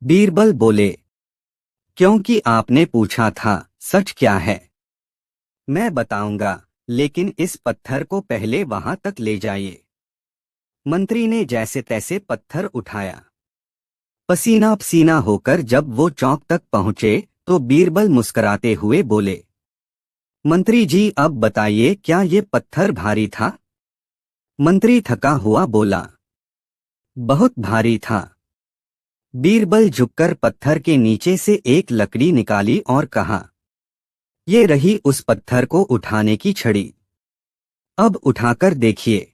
बीरबल बोले, क्योंकि आपने पूछा था, सच क्या है? मैं बताऊंगा, लेकिन इस पत्थर को पहले वहां तक ले जाइए। मंत्री ने जैसे तैसे पत्थर उठाया। पसीना पसीना होकर जब वो चौक तक पहुंचे तो बीरबल मुस्कुराते हुए बोले, मंत्री जी, अब बताइए, क्या ये पत्थर भारी था? मंत्री थका हुआ बोला, बहुत भारी था। बीरबल झुककर पत्थर के नीचे से एक लकड़ी निकाली और कहा, ये रही उस पत्थर को उठाने की छड़ी। अब उठाकर देखिए।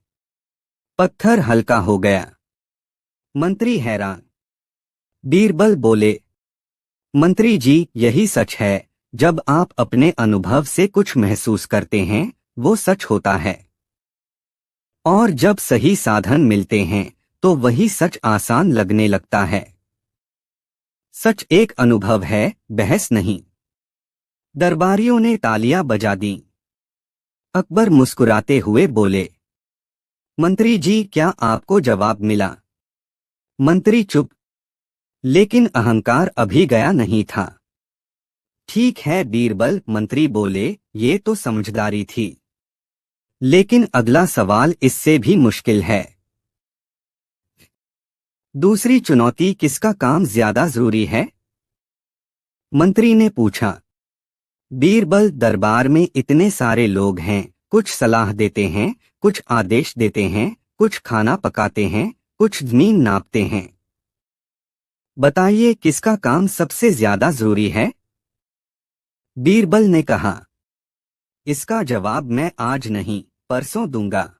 पत्थर हल्का हो गया। मंत्री हैरान। बीरबल बोले, मंत्री जी, यही सच है, जब आप अपने अनुभव से कुछ महसूस करते हैं वो सच होता है। और जब सही साधन मिलते हैं तो वही सच आसान लगने लगता है। सच एक अनुभव है, बहस नहीं। दरबारियों ने तालियां बजा दी। अकबर मुस्कुराते हुए बोले, मंत्री जी, क्या आपको जवाब मिला? मंत्री चुप। लेकिन अहंकार अभी गया नहीं था। ठीक है बीरबल, मंत्री बोले, ये तो समझदारी थी। लेकिन अगला सवाल इससे भी मुश्किल है। दूसरी चुनौती, किसका काम ज्यादा जरूरी है? मंत्री ने पूछा। बीरबल, दरबार में इतने सारे लोग हैं, कुछ सलाह देते हैं, कुछ आदेश देते हैं, कुछ खाना पकाते हैं, कुछ जमीन नापते हैं। बताइए, किसका काम सबसे ज्यादा जरूरी है? बीरबल ने कहा, इसका जवाब मैं आज नहीं, परसों दूंगा।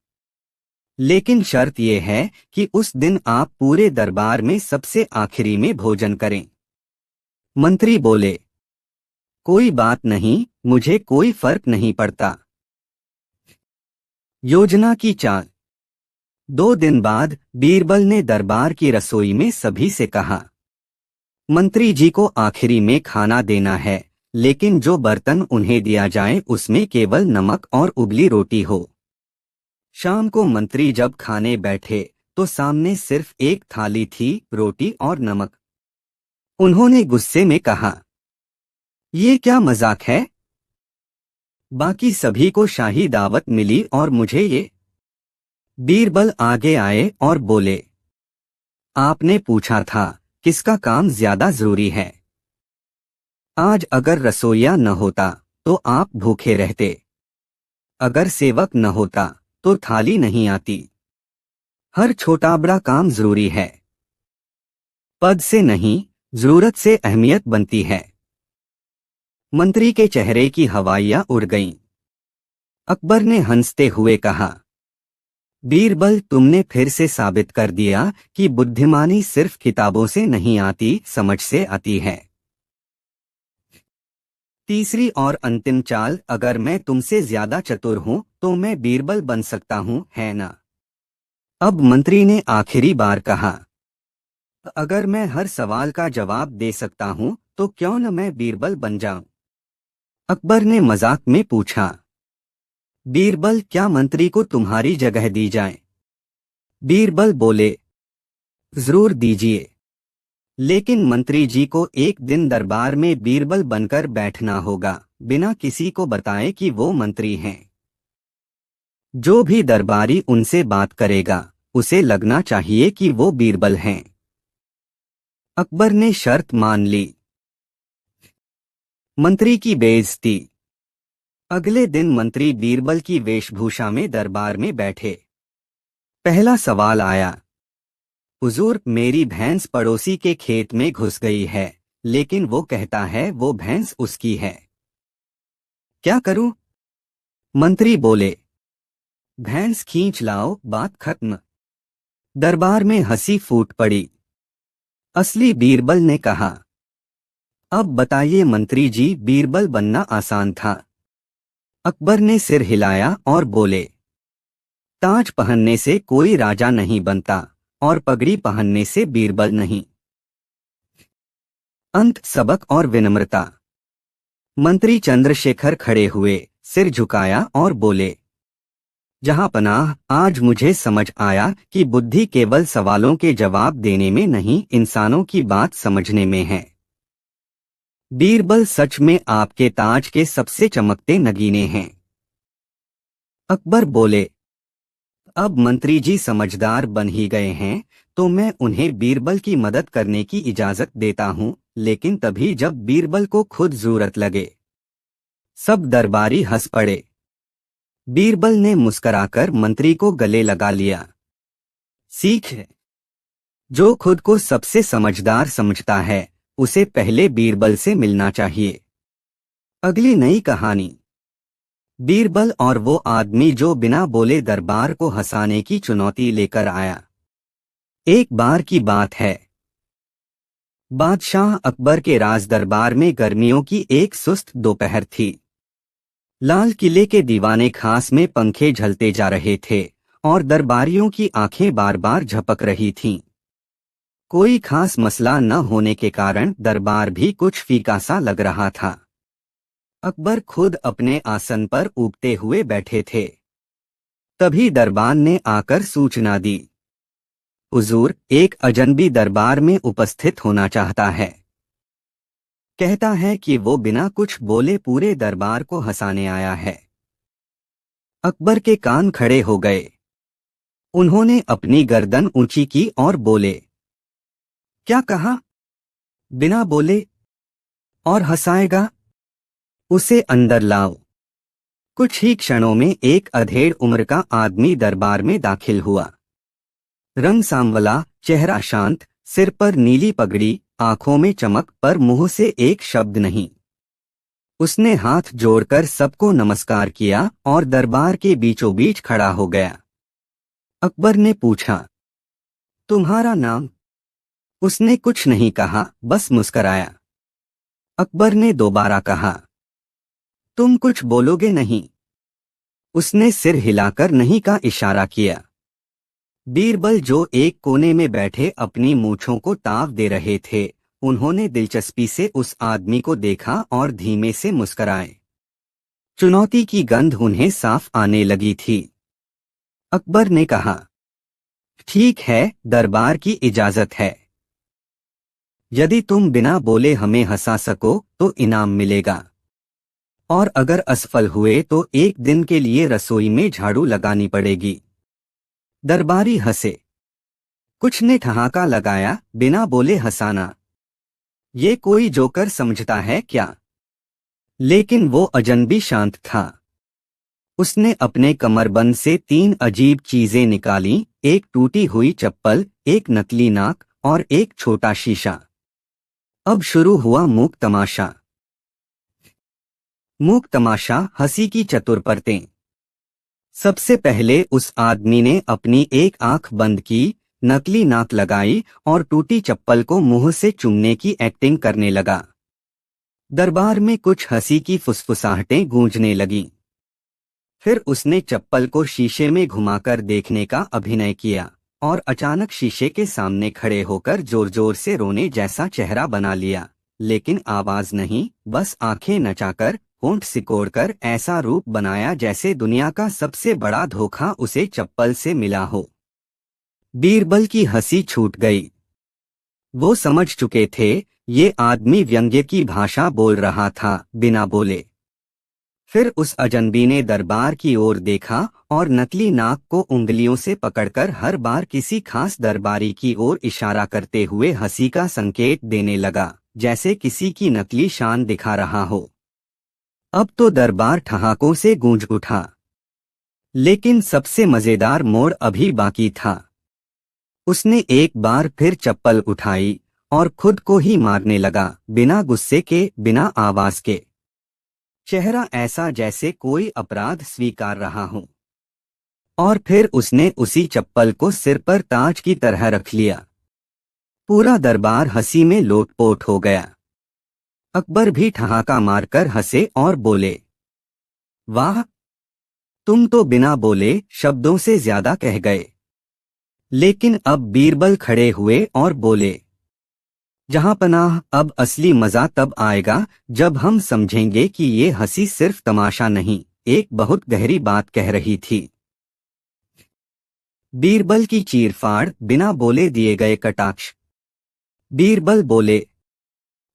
लेकिन शर्त यह है कि उस दिन आप पूरे दरबार में सबसे आखिरी में भोजन करें। मंत्री बोले, कोई बात नहीं, मुझे कोई फर्क नहीं पड़ता। योजना की चाल। 2 दिन बाद बीरबल ने दरबार की रसोई में सभी से कहा, मंत्री जी को आखिरी में खाना देना है, लेकिन जो बर्तन उन्हें दिया जाए उसमें केवल नमक और उबली रोटी हो। शाम को मंत्री जब खाने बैठे तो सामने सिर्फ एक थाली थी, रोटी और नमक। उन्होंने गुस्से में कहा, ये क्या मजाक है? बाकी सभी को शाही दावत मिली और मुझे ये? बीरबल आगे आए और बोले, आपने पूछा था किसका काम ज्यादा जरूरी है। आज अगर रसोइया न होता तो आप भूखे रहते। अगर सेवक न होता तो थाली नहीं आती। हर छोटा बड़ा काम जरूरी है। पद से नहीं, जरूरत से अहमियत बनती है। मंत्री के चेहरे की हवाइयां उड़ गईं। अकबर ने हंसते हुए कहा, बीरबल, तुमने फिर से साबित कर दिया कि बुद्धिमानी सिर्फ किताबों से नहीं आती, समझ से आती है। तीसरी और अंतिम चाल, अगर मैं तुमसे ज्यादा चतुर हूं तो मैं बीरबल बन सकता हूं, है ना? अब मंत्री ने आखिरी बार कहा, अगर मैं हर सवाल का जवाब दे सकता हूं तो क्यों न मैं बीरबल बन जाऊं? अकबर ने मजाक में पूछा, बीरबल, क्या मंत्री को तुम्हारी जगह दी जाए? बीरबल बोले, जरूर दीजिए। लेकिन मंत्री जी को एक दिन दरबार में बीरबल बनकर बैठना होगा, बिना किसी को बताए कि वो मंत्री हैं। जो भी दरबारी उनसे बात करेगा उसे लगना चाहिए कि वो बीरबल हैं। अकबर ने शर्त मान ली। मंत्री की बेइज्जती। अगले दिन मंत्री बीरबल की वेशभूषा में दरबार में बैठे। पहला सवाल आया, हुजूर, मेरी भैंस पड़ोसी के खेत में घुस गई है, लेकिन वो कहता है वो भैंस उसकी है। क्या करूं? मंत्री बोले, भैंस खींच लाओ, बात खत्म। दरबार में हंसी फूट पड़ी। असली बीरबल ने कहा, अब बताइए मंत्री जी, बीरबल बनना आसान था। अकबर ने सिर हिलाया और बोले, ताज पहनने से कोई राजा नहीं बनता और पगड़ी पहनने से बीरबल नहीं। अंत सबक और विनम्रता। मंत्री चंद्रशेखर खड़े हुए, सिर झुकाया और बोले, जहां पनाह, आज मुझे समझ आया कि बुद्धि केवल सवालों के जवाब देने में नहीं, इंसानों की बात समझने में है। बीरबल सच में आपके ताज के सबसे चमकते नगीने हैं। अकबर बोले, अब मंत्री जी समझदार बन ही गए हैं, तो मैं उन्हें बीरबल की मदद करने की इजाजत देता हूं, लेकिन तभी जब बीरबल को खुद जरूरत लगे। सब दरबारी हंस पड़े। बीरबल ने मुस्कराकर मंत्री को गले लगा लिया। सीख है, जो खुद को सबसे समझदार समझता है, उसे पहले बीरबल से मिलना चाहिए। अगली नई कहानी, बीरबल और वो आदमी जो बिना बोले दरबार को हंसाने की चुनौती लेकर आया। एक बार की बात है, बादशाह अकबर के राज दरबार में गर्मियों की एक सुस्त दोपहर थी। लाल किले के दीवाने खास में पंखे झलते जा रहे थे और दरबारियों की आंखें बार बार झपक रही थीं। कोई खास मसला न होने के कारण दरबार भी कुछ फीका सा लग रहा था। अकबर खुद अपने आसन पर ऊबते हुए बैठे थे। तभी दरबान ने आकर सूचना दी, हुजूर, एक अजनबी दरबार में उपस्थित होना चाहता है। कहता है कि वो बिना कुछ बोले पूरे दरबार को हंसाने आया है। अकबर के कान खड़े हो गए। उन्होंने अपनी गर्दन ऊंची की और बोले, क्या कहा? बिना बोले और हंसाएगा? उसे अंदर लाओ। कुछ ही क्षणों में एक अधेड़ उम्र का आदमी दरबार में दाखिल हुआ। रंग सांवला, चेहरा शांत, सिर पर नीली पगड़ी, आंखों में चमक, पर मुंह से एक शब्द नहीं। उसने हाथ जोड़कर सबको नमस्कार किया और दरबार के बीचों बीच खड़ा हो गया। अकबर ने पूछा, तुम्हारा नाम? उसने कुछ नहीं कहा, बस मुस्कराया। अकबर ने दोबारा कहा, तुम कुछ बोलोगे नहीं? उसने सिर हिलाकर नहीं का इशारा किया। बीरबल, जो एक कोने में बैठे अपनी मूंछों को ताव दे रहे थे, उन्होंने दिलचस्पी से उस आदमी को देखा और धीमे से मुस्कराए। चुनौती की गंध उन्हें साफ आने लगी थी। अकबर ने कहा, ठीक है, दरबार की इजाजत है। यदि तुम बिना बोले हमें हंसा सको तो इनाम मिलेगा, और अगर असफल हुए तो एक दिन के लिए रसोई में झाड़ू लगानी पड़ेगी। दरबारी हंसे। कुछ ने ठहाका लगाया, बिना बोले हंसाना, ये कोई जोकर समझता है क्या? लेकिन वो अजनबी शांत था। उसने अपने कमरबंद से 3 अजीब चीजें निकाली, एक टूटी हुई चप्पल, एक नकली नाक और एक छोटा शीशा। अब शुरू हुआ मूक तमाशा। मूक तमाशा, हंसी की चतुर परतें। सबसे पहले उस आदमी ने अपनी एक आंख बंद की, नकली नाक लगाई और टूटी चप्पल को मुंह से चूमने की एक्टिंग करने लगा। दरबार में कुछ हंसी की फुसफुसाहटें गूंजने लगीं। फिर उसने चप्पल को शीशे में घुमाकर देखने का अभिनय किया और अचानक शीशे के सामने खड़े होकर जोर जोर से रोने जैसा चेहरा बना लिया, लेकिन आवाज नहीं, बस आंखें नचाकर, होंठ सिकोड़कर ऐसा रूप बनाया जैसे दुनिया का सबसे बड़ा धोखा उसे चप्पल से मिला हो। बीरबल की हंसी छूट गई। वो समझ चुके थे, ये आदमी व्यंग्य की भाषा बोल रहा था, बिना बोले। फिर उस अजनबी ने दरबार की ओर देखा और नकली नाक को उंगलियों से पकड़कर हर बार किसी खास दरबारी की ओर इशारा करते हुए हंसी का संकेत देने लगा। जैसे किसी की नकली शान दिखा रहा हो। अब तो दरबार ठहाकों से गूंज उठा। लेकिन सबसे मजेदार मोड़ अभी बाकी था। उसने एक बार फिर चप्पल उठाई और खुद को ही मारने लगा, बिना गुस्से के, बिना आवाज के। चेहरा ऐसा जैसे कोई अपराध स्वीकार रहा हो। और फिर उसने उसी चप्पल को सिर पर ताज की तरह रख लिया। पूरा दरबार हंसी में लोटपोट हो गया। अकबर भी ठहाका मारकर हंसे और बोले, वाह, तुम तो बिना बोले शब्दों से ज्यादा कह गए। लेकिन अब बीरबल खड़े हुए और बोले, जहांपनाह, अब असली मजा तब आएगा जब हम समझेंगे कि ये हंसी सिर्फ तमाशा नहीं, एक बहुत गहरी बात कह रही थी। बीरबल की चीरफाड़, बिना बोले दिए गए कटाक्ष। बीरबल बोले,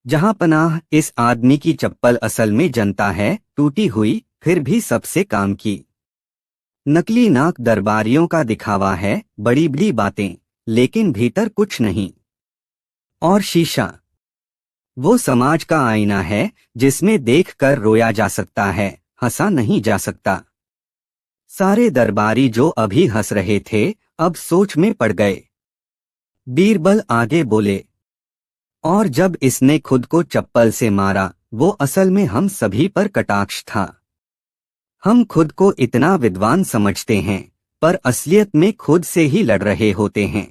जहांपनाह, इस आदमी की चप्पल असल में जनता है, टूटी हुई, फिर भी सबसे काम की। नकली नाक दरबारियों का दिखावा है, बड़ी बड़ी बातें, लेकिन भीतर कुछ नहीं। और शीशा, वो समाज का आईना है जिसमें देखकर रोया जा सकता है, हंसा नहीं जा सकता। सारे दरबारी जो अभी हंस रहे थे, अब सोच में पड़ गए। बीरबल आगे बोले, और जब इसने खुद को चप्पल से मारा, वो असल में हम सभी पर कटाक्ष था। हम खुद को इतना विद्वान समझते हैं, पर असलियत में खुद से ही लड़ रहे होते हैं।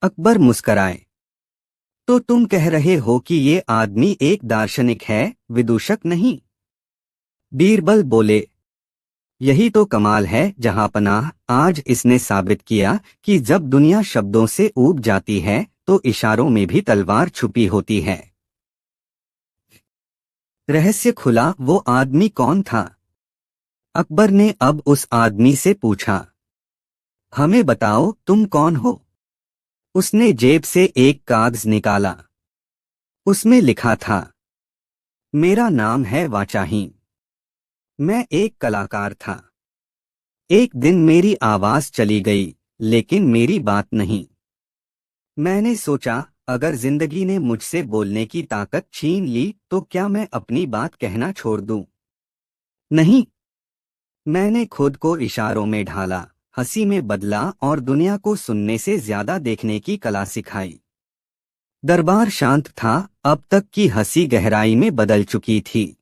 अकबर मुस्कराए, तो तुम कह रहे हो कि ये आदमी एक दार्शनिक है, विदूषक नहीं? बीरबल बोले, यही तो कमाल है जहांपनाह, आज इसने साबित किया कि जब दुनिया शब्दों से ऊब जाती है तो इशारों में भी तलवार छुपी होती है। रहस्य खुला, वो आदमी कौन था? अकबर ने अब उस आदमी से पूछा, हमें बताओ, तुम कौन हो? उसने जेब से एक कागज निकाला। उसमें लिखा था, मेरा नाम है वाचाहीन। मैं एक कलाकार था। एक दिन मेरी आवाज चली गई, लेकिन मेरी बात नहीं। मैंने सोचा, अगर जिंदगी ने मुझसे बोलने की ताकत छीन ली तो क्या मैं अपनी बात कहना छोड़ दूं? नहीं। मैंने खुद को इशारों में ढाला, हंसी में बदला और दुनिया को सुनने से ज्यादा देखने की कला सिखाई। दरबार शांत था, अब तक की हंसी गहराई में बदल चुकी थी।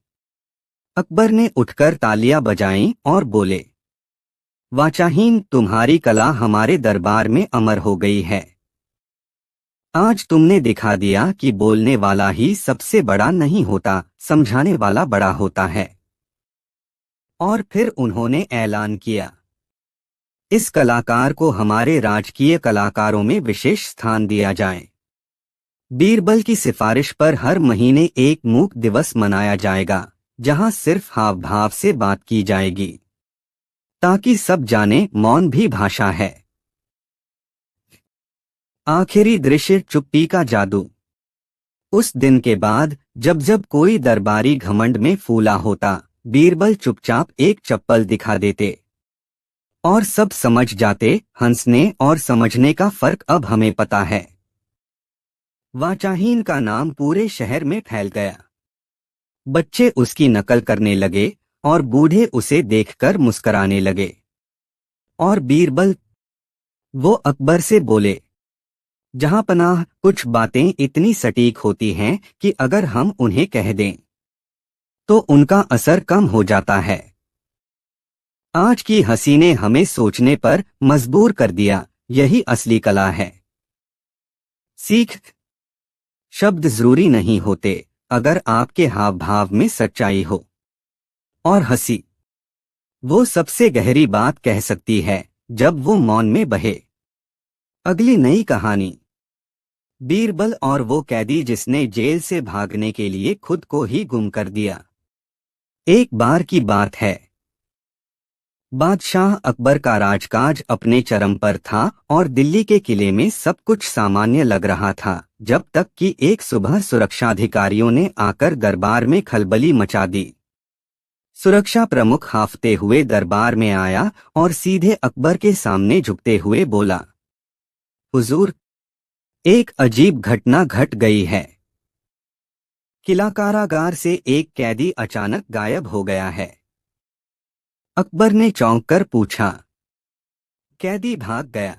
अकबर ने उठकर तालियां बजाईं और बोले, वाचाहीन, तुम्हारी कला हमारे दरबार में अमर हो गई है। आज तुमने दिखा दिया कि बोलने वाला ही सबसे बड़ा नहीं होता, समझाने वाला बड़ा होता है। और फिर उन्होंने ऐलान किया, इस कलाकार को हमारे राजकीय कलाकारों में विशेष स्थान दिया जाए। बीरबल की सिफारिश पर हर महीने एक मूक दिवस मनाया जाएगा, जहां सिर्फ हाव भाव से बात की जाएगी, ताकि सब जाने मौन भी भाषा है। आखिरी दृश्य, चुप्पी का जादू। उस दिन के बाद जब जब कोई दरबारी घमंड में फूला होता, बीरबल चुपचाप एक चप्पल दिखा देते और सब समझ जाते, हंसने और समझने का फर्क अब हमें पता है। वाचाहीन का नाम पूरे शहर में फैल गया। बच्चे उसकी नकल करने लगे और बूढ़े उसे देखकर मुस्कराने लगे। और बीरबल, वो अकबर से बोले, जहांपनाह, कुछ बातें इतनी सटीक होती हैं कि अगर हम उन्हें कह दें तो उनका असर कम हो जाता है। आज की हंसी ने हमें सोचने पर मजबूर कर दिया, यही असली कला है। सीख, शब्द जरूरी नहीं होते अगर आपके हाव भाव में सच्चाई हो। और हंसी, वो सबसे गहरी बात कह सकती है जब वो मौन में बहे। अगली नई कहानी, बीरबल और वो कैदी जिसने जेल से भागने के लिए खुद को ही गुम कर दिया। एक बार की बात है, बादशाह अकबर का राजकाज अपने चरम पर था और दिल्ली के किले में सब कुछ सामान्य लग रहा था, जब तक कि एक सुबह सुरक्षाधिकारियों ने आकर दरबार में खलबली मचा दी। सुरक्षा प्रमुख हांफते हुए दरबार में आया और सीधे अकबर के सामने झुकते हुए बोला, हुजूर, एक अजीब घटना घट गई है। किला कारागार से एक कैदी अचानक गायब हो गया है। अकबर ने चौंक कर पूछा। कैदी भाग गया।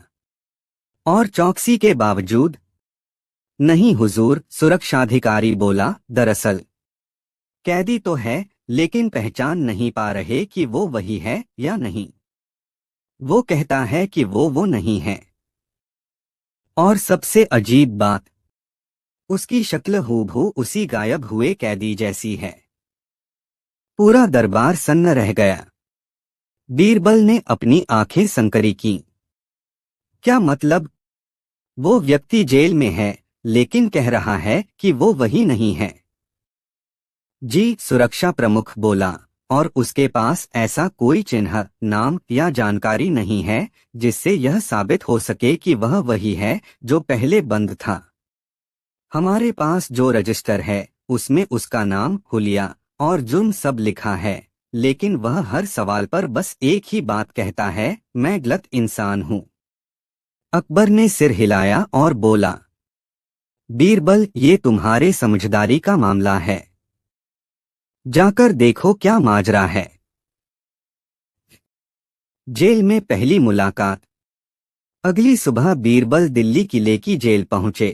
और चौकसी के बावजूद? नहीं हुजूर, सुरक्षाधिकारी बोला। दरअसल कैदी तो है, लेकिन पहचान नहीं पा रहे कि वो वही है या नहीं। वो कहता है कि वो नहीं है। और सबसे अजीब बात, उसकी शक्ल हूबहू उसी गायब हुए कैदी जैसी है। पूरा दरबार सन्न रह गया। बीरबल ने अपनी आंखें संकरी की। क्या मतलब? वो व्यक्ति जेल में है, लेकिन कह रहा है कि वो वही नहीं है। जी, सुरक्षा प्रमुख बोला। और उसके पास ऐसा कोई चिन्ह, नाम या जानकारी नहीं है जिससे यह साबित हो सके कि वह वही है जो पहले बंद था। हमारे पास जो रजिस्टर है उसमें उसका नाम, हुलिया और जुर्म सब लिखा है, लेकिन वह हर सवाल पर बस एक ही बात कहता है, मैं गलत इंसान हूँ। अकबर ने सिर हिलाया और बोला, बीरबल, ये तुम्हारे समझदारी का मामला है। जाकर देखो क्या माजरा है। जेल में पहली मुलाकात। अगली सुबह बीरबल दिल्ली किले की जेल पहुंचे।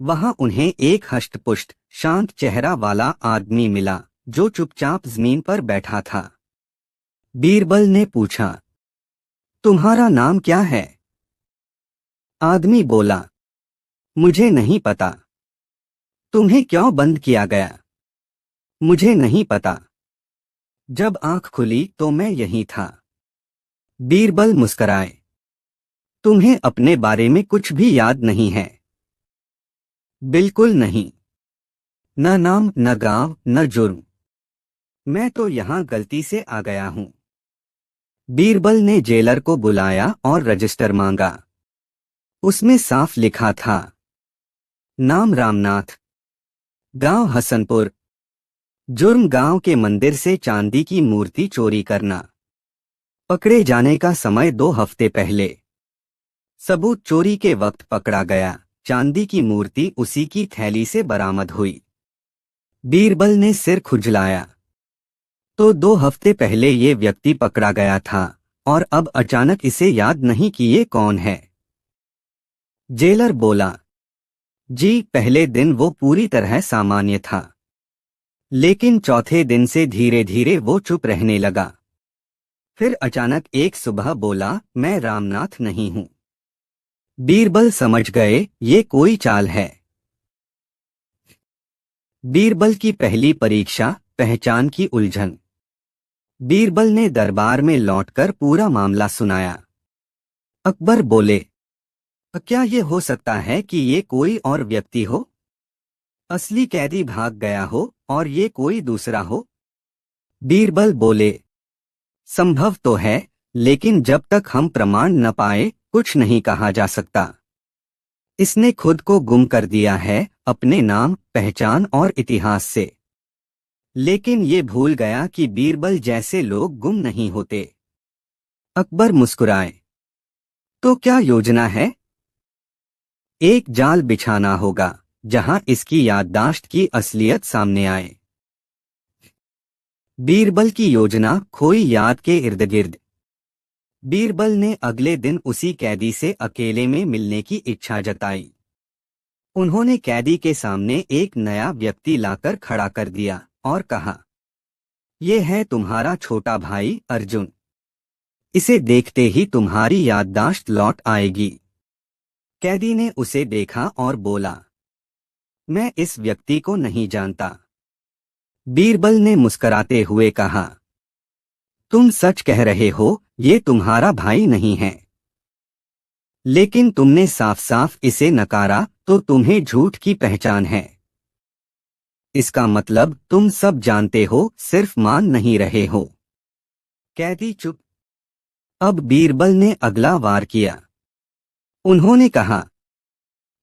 वहां उन्हें एक हष्टपुष्ट, शांत चेहरा वाला आदमी मिला जो चुपचाप जमीन पर बैठा था। बीरबल ने पूछा, तुम्हारा नाम क्या है? आदमी बोला, मुझे नहीं पता। तुम्हें क्यों बंद किया गया? मुझे नहीं पता। जब आंख खुली तो मैं यहीं था। बीरबल मुस्कराए। तुम्हें अपने बारे में कुछ भी याद नहीं है? बिल्कुल नहीं। न नाम, न गांव, न जुर्म। मैं तो यहां गलती से आ गया हूं। बीरबल ने जेलर को बुलाया और रजिस्टर मांगा। उसमें साफ लिखा था, नाम रामनाथ, गांव हसनपुर, जुर्म गांव के मंदिर से चांदी की मूर्ति चोरी करना, पकड़े जाने का समय 2 हफ्ते पहले, सबूत चोरी के वक्त पकड़ा गया, चांदी की मूर्ति उसी की थैली से बरामद हुई। बीरबल ने सिर खुजलाया। तो 2 हफ्ते पहले ये व्यक्ति पकड़ा गया था और अब अचानक इसे याद नहीं कि ये कौन है। जेलर बोला, जी, पहले दिन वो पूरी तरह सामान्य था, लेकिन चौथे दिन से धीरे धीरे वो चुप रहने लगा। फिर अचानक एक सुबह बोला, मैं रामनाथ नहीं हूं। बीरबल समझ गए ये कोई चाल है। बीरबल की पहली परीक्षा, पहचान की उलझन। बीरबल ने दरबार में लौटकर पूरा मामला सुनाया। अकबर बोले, क्या ये हो सकता है कि ये कोई और व्यक्ति हो? असली कैदी भाग गया हो और ये कोई दूसरा हो? बीरबल बोले, संभव तो है, लेकिन जब तक हम प्रमाण न पाए कुछ नहीं कहा जा सकता। इसने खुद को गुम कर दिया है, अपने नाम, पहचान और इतिहास से। लेकिन ये भूल गया कि बीरबल जैसे लोग गुम नहीं होते। अकबर मुस्कुराए। तो क्या योजना है? एक जाल बिछाना होगा जहां इसकी याददाश्त की असलियत सामने आए। बीरबल की योजना, खोई याद के इर्द गिर्द। बीरबल ने अगले दिन उसी कैदी से अकेले में मिलने की इच्छा जताई। उन्होंने कैदी के सामने एक नया व्यक्ति लाकर खड़ा कर दिया और कहा, यह है तुम्हारा छोटा भाई अर्जुन। इसे देखते ही तुम्हारी याददाश्त लौट आएगी। कैदी ने उसे देखा और बोला, मैं इस व्यक्ति को नहीं जानता। बीरबल ने मुस्कराते हुए कहा, तुम सच कह रहे हो, ये तुम्हारा भाई नहीं है। लेकिन तुमने साफ साफ इसे नकारा, तो तुम्हें झूठ की पहचान है। इसका मतलब तुम सब जानते हो, सिर्फ मान नहीं रहे हो। कैदी चुप। अब बीरबल ने अगला वार किया। उन्होंने कहा,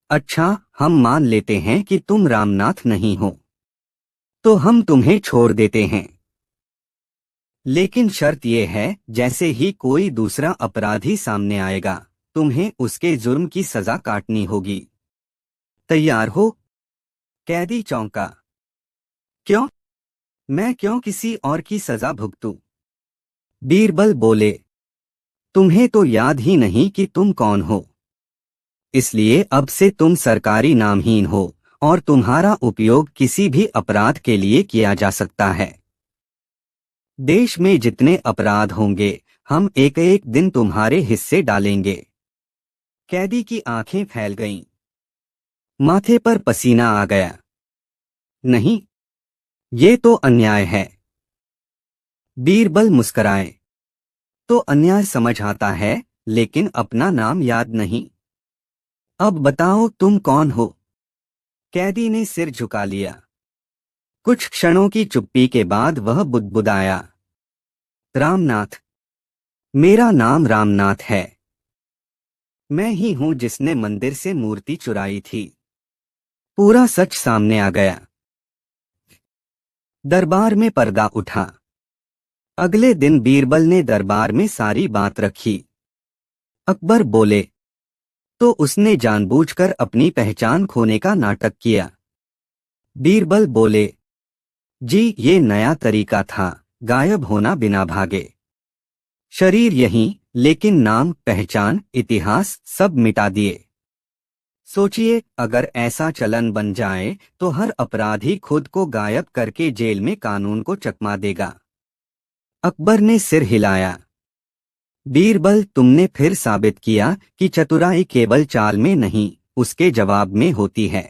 अच्छा, हम मान लेते हैं कि तुम रामनाथ नहीं हो, तो हम तुम्हें छोड़ देते हैं। लेकिन शर्त यह है, जैसे ही कोई दूसरा अपराधी सामने आएगा, तुम्हें उसके जुर्म की सजा काटनी होगी। तैयार हो? कैदी चौंका। क्यों? मैं क्यों किसी और की सजा भुगतूं? बीरबल बोले, तुम्हें तो याद ही नहीं कि तुम कौन हो। इसलिए अब से तुम सरकारी नामहीन हो और तुम्हारा उपयोग किसी भी अपराध के लिए किया जा सकता है। देश में जितने अपराध होंगे हम एक एक दिन तुम्हारे हिस्से डालेंगे। कैदी की आंखें फैल गईं। माथे पर पसीना आ गया। नहीं, ये तो अन्याय है। बीरबल मुस्कराए। तो अन्याय समझ आता है, लेकिन अपना नाम याद नहीं। अब बताओ तुम कौन हो? कैदी ने सिर झुका लिया। कुछ क्षणों की चुप्पी के बाद वह बुदबुदाया, रामनाथ। मेरा नाम रामनाथ है। मैं ही हूं जिसने मंदिर से मूर्ति चुराई थी। पूरा सच सामने आ गया। दरबार में पर्दा उठा। अगले दिन बीरबल ने दरबार में सारी बात रखी। अकबर बोले, तो उसने जानबूझकर अपनी पहचान खोने का नाटक किया। बीरबल बोले, जी ये नया तरीका था, गायब होना बिना भागे। शरीर यहीं, लेकिन नाम, पहचान, इतिहास सब मिटा दिए। सोचिए, अगर ऐसा चलन बन जाए तो हर अपराधी खुद को गायब करके जेल में कानून को चकमा देगा। अकबर ने सिर हिलाया। बीरबल, तुमने फिर साबित किया कि चतुराई केवल चाल में नहीं, उसके जवाब में होती है।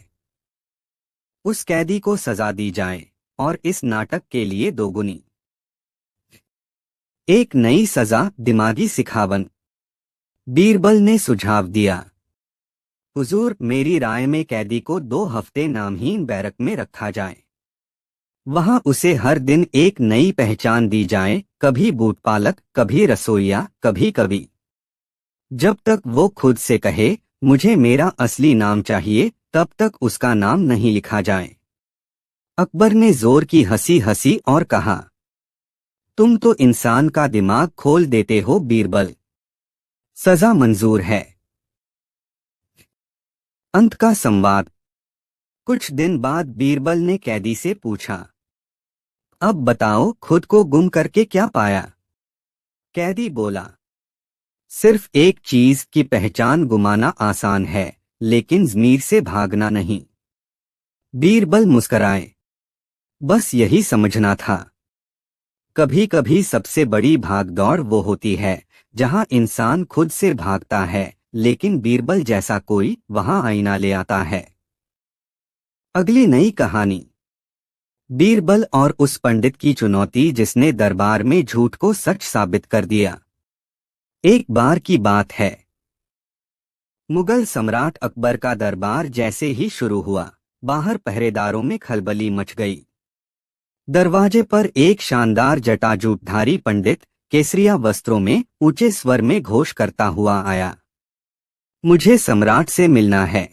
उस कैदी को सजा दी जाए, और इस नाटक के लिए दोगुनी। एक नई सजा, दिमागी सिखावन। बीरबल ने सुझाव दिया। हुजूर, मेरी राय में कैदी को 2 हफ्ते नामहीन बैरक में रखा जाए। वहां उसे हर दिन एक नई पहचान दी जाए, कभी बूटपालक, कभी रसोइया, कभी कवि। जब तक वो खुद से कहे, मुझे मेरा असली नाम चाहिए, तब तक उसका नाम नहीं लिखा जाए। अकबर ने जोर की हंसी हंसी और कहा, तुम तो इंसान का दिमाग खोल देते हो बीरबल। सजा मंजूर है। अंत का संवाद। कुछ दिन बाद बीरबल ने कैदी से पूछा, अब बताओ खुद को गुम करके क्या पाया? कैदी बोला, सिर्फ एक चीज की पहचान गुमाना आसान है, लेकिन ज़मीर से भागना नहीं। बीरबल मुस्कराए। बस यही समझना था। कभी कभी सबसे बड़ी भागदौड़ वो होती है जहां इंसान खुद से भागता है, लेकिन बीरबल जैसा कोई वहां आईना ले आता है। अगली नई कहानी। बीरबल और उस पंडित की चुनौती जिसने दरबार में झूठ को सच साबित कर दिया। एक बार की बात है। मुगल सम्राट अकबर का दरबार जैसे ही शुरू हुआ, बाहर पहरेदारों में खलबली मच गई। दरवाजे पर एक शानदार जटाजूटधारी पंडित केसरिया वस्त्रों में ऊंचे स्वर में घोष करता हुआ आया, मुझे सम्राट से मिलना है।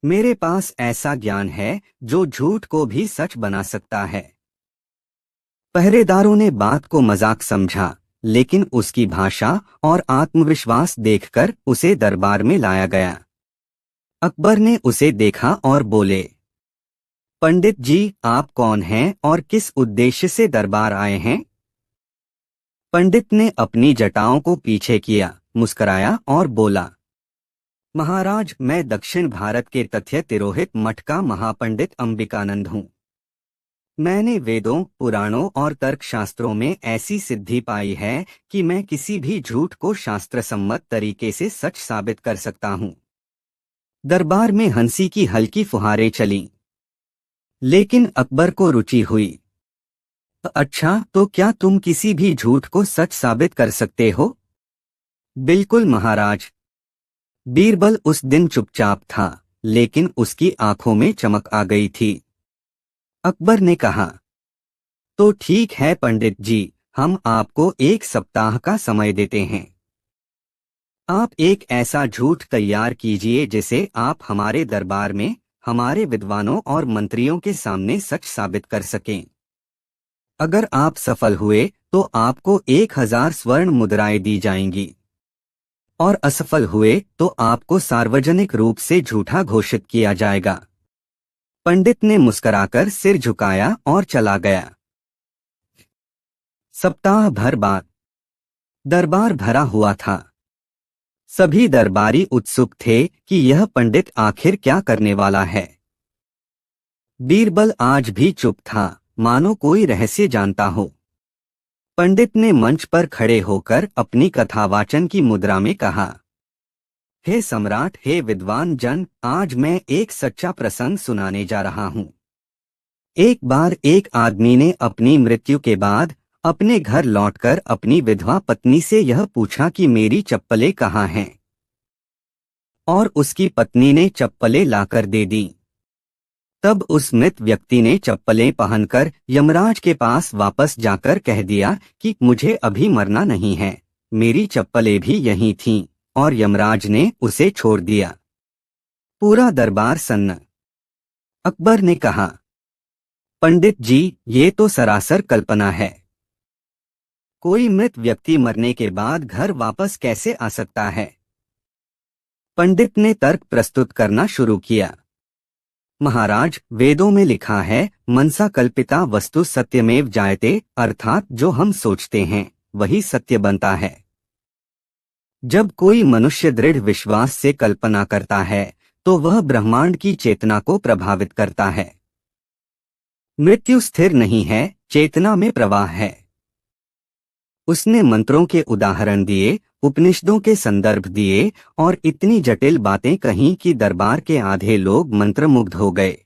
मेरे पास ऐसा ज्ञान है जो झूठ को भी सच बना सकता है। पहरेदारों ने बात को मजाक समझा, लेकिन उसकी भाषा और आत्मविश्वास देखकर उसे दरबार में लाया गया। अकबर ने उसे देखा और बोले, पंडित जी, आप कौन हैं और किस उद्देश्य से दरबार आए हैं? पंडित ने अपनी जटाओं को पीछे किया, मुस्कराया और बोला, महाराज, मैं दक्षिण भारत के तथ्य तिरोहित मठ का महापंडित अंबिकानंद हूँ। मैंने वेदों, पुराणों और तर्कशास्त्रों में ऐसी सिद्धि पाई है कि मैं किसी भी झूठ को शास्त्र सम्मत तरीके से सच साबित कर सकता हूँ। दरबार में हंसी की हल्की फुहारें चलीं। लेकिन अकबर को रुचि हुई। अच्छा, तो क्या तुम किसी भी झूठ को सच साबित कर सकते हो? बिल्कुल महाराज। बीरबल उस दिन चुपचाप था, लेकिन उसकी आंखों में चमक आ गई थी। अकबर ने कहा, तो ठीक है पंडित जी, हम आपको 1 सप्ताह का समय देते हैं। आप एक ऐसा झूठ तैयार कीजिए जिसे आप हमारे दरबार में हमारे विद्वानों और मंत्रियों के सामने सच साबित कर सकें। अगर आप सफल हुए तो आपको 1000 स्वर्ण मुद्राएं दी जाएंगी, और असफल हुए तो आपको सार्वजनिक रूप से झूठा घोषित किया जाएगा। पंडित ने मुस्कुराकर सिर झुकाया और चला गया। सप्ताह भर बाद दरबार भरा हुआ था। सभी दरबारी उत्सुक थे कि यह पंडित आखिर क्या करने वाला है। बीरबल आज भी चुप था, मानो कोई रहस्य जानता हो। पंडित ने मंच पर खड़े होकर अपनी कथावाचन की मुद्रा में कहा, हे सम्राट, हे विद्वान जन, आज मैं एक सच्चा प्रसंग सुनाने जा रहा हूँ। एक बार एक आदमी ने अपनी मृत्यु के बाद अपने घर लौटकर अपनी विधवा पत्नी से यह पूछा कि मेरी चप्पलें कहाँ हैं, और उसकी पत्नी ने चप्पलें लाकर दे दी। तब उस मृत व्यक्ति ने चप्पलें पहनकर यमराज के पास वापस जाकर कह दिया कि मुझे अभी मरना नहीं है, मेरी चप्पलें भी यहीं थीं, और यमराज ने उसे छोड़ दिया। पूरा दरबार सन्न। अकबर ने कहा, पंडित जी, ये तो सरासर कल्पना है। कोई मृत व्यक्ति मरने के बाद घर वापस कैसे आ सकता है? पंडित ने तर्क प्रस्तुत करना शुरू किया। महाराज, वेदों में लिखा है, मनसा कल्पिता वस्तु सत्यमेव जायते, अर्थात जो हम सोचते हैं वही सत्य बनता है। जब कोई मनुष्य दृढ़ विश्वास से कल्पना करता है तो वह ब्रह्मांड की चेतना को प्रभावित करता है। मृत्यु स्थिर नहीं है, चेतना में प्रवाह है। उसने मंत्रों के उदाहरण दिए, उपनिषदों के संदर्भ दिए और इतनी जटिल बातें कहीं कि दरबार के आधे लोग मंत्रमुग्ध हो गए।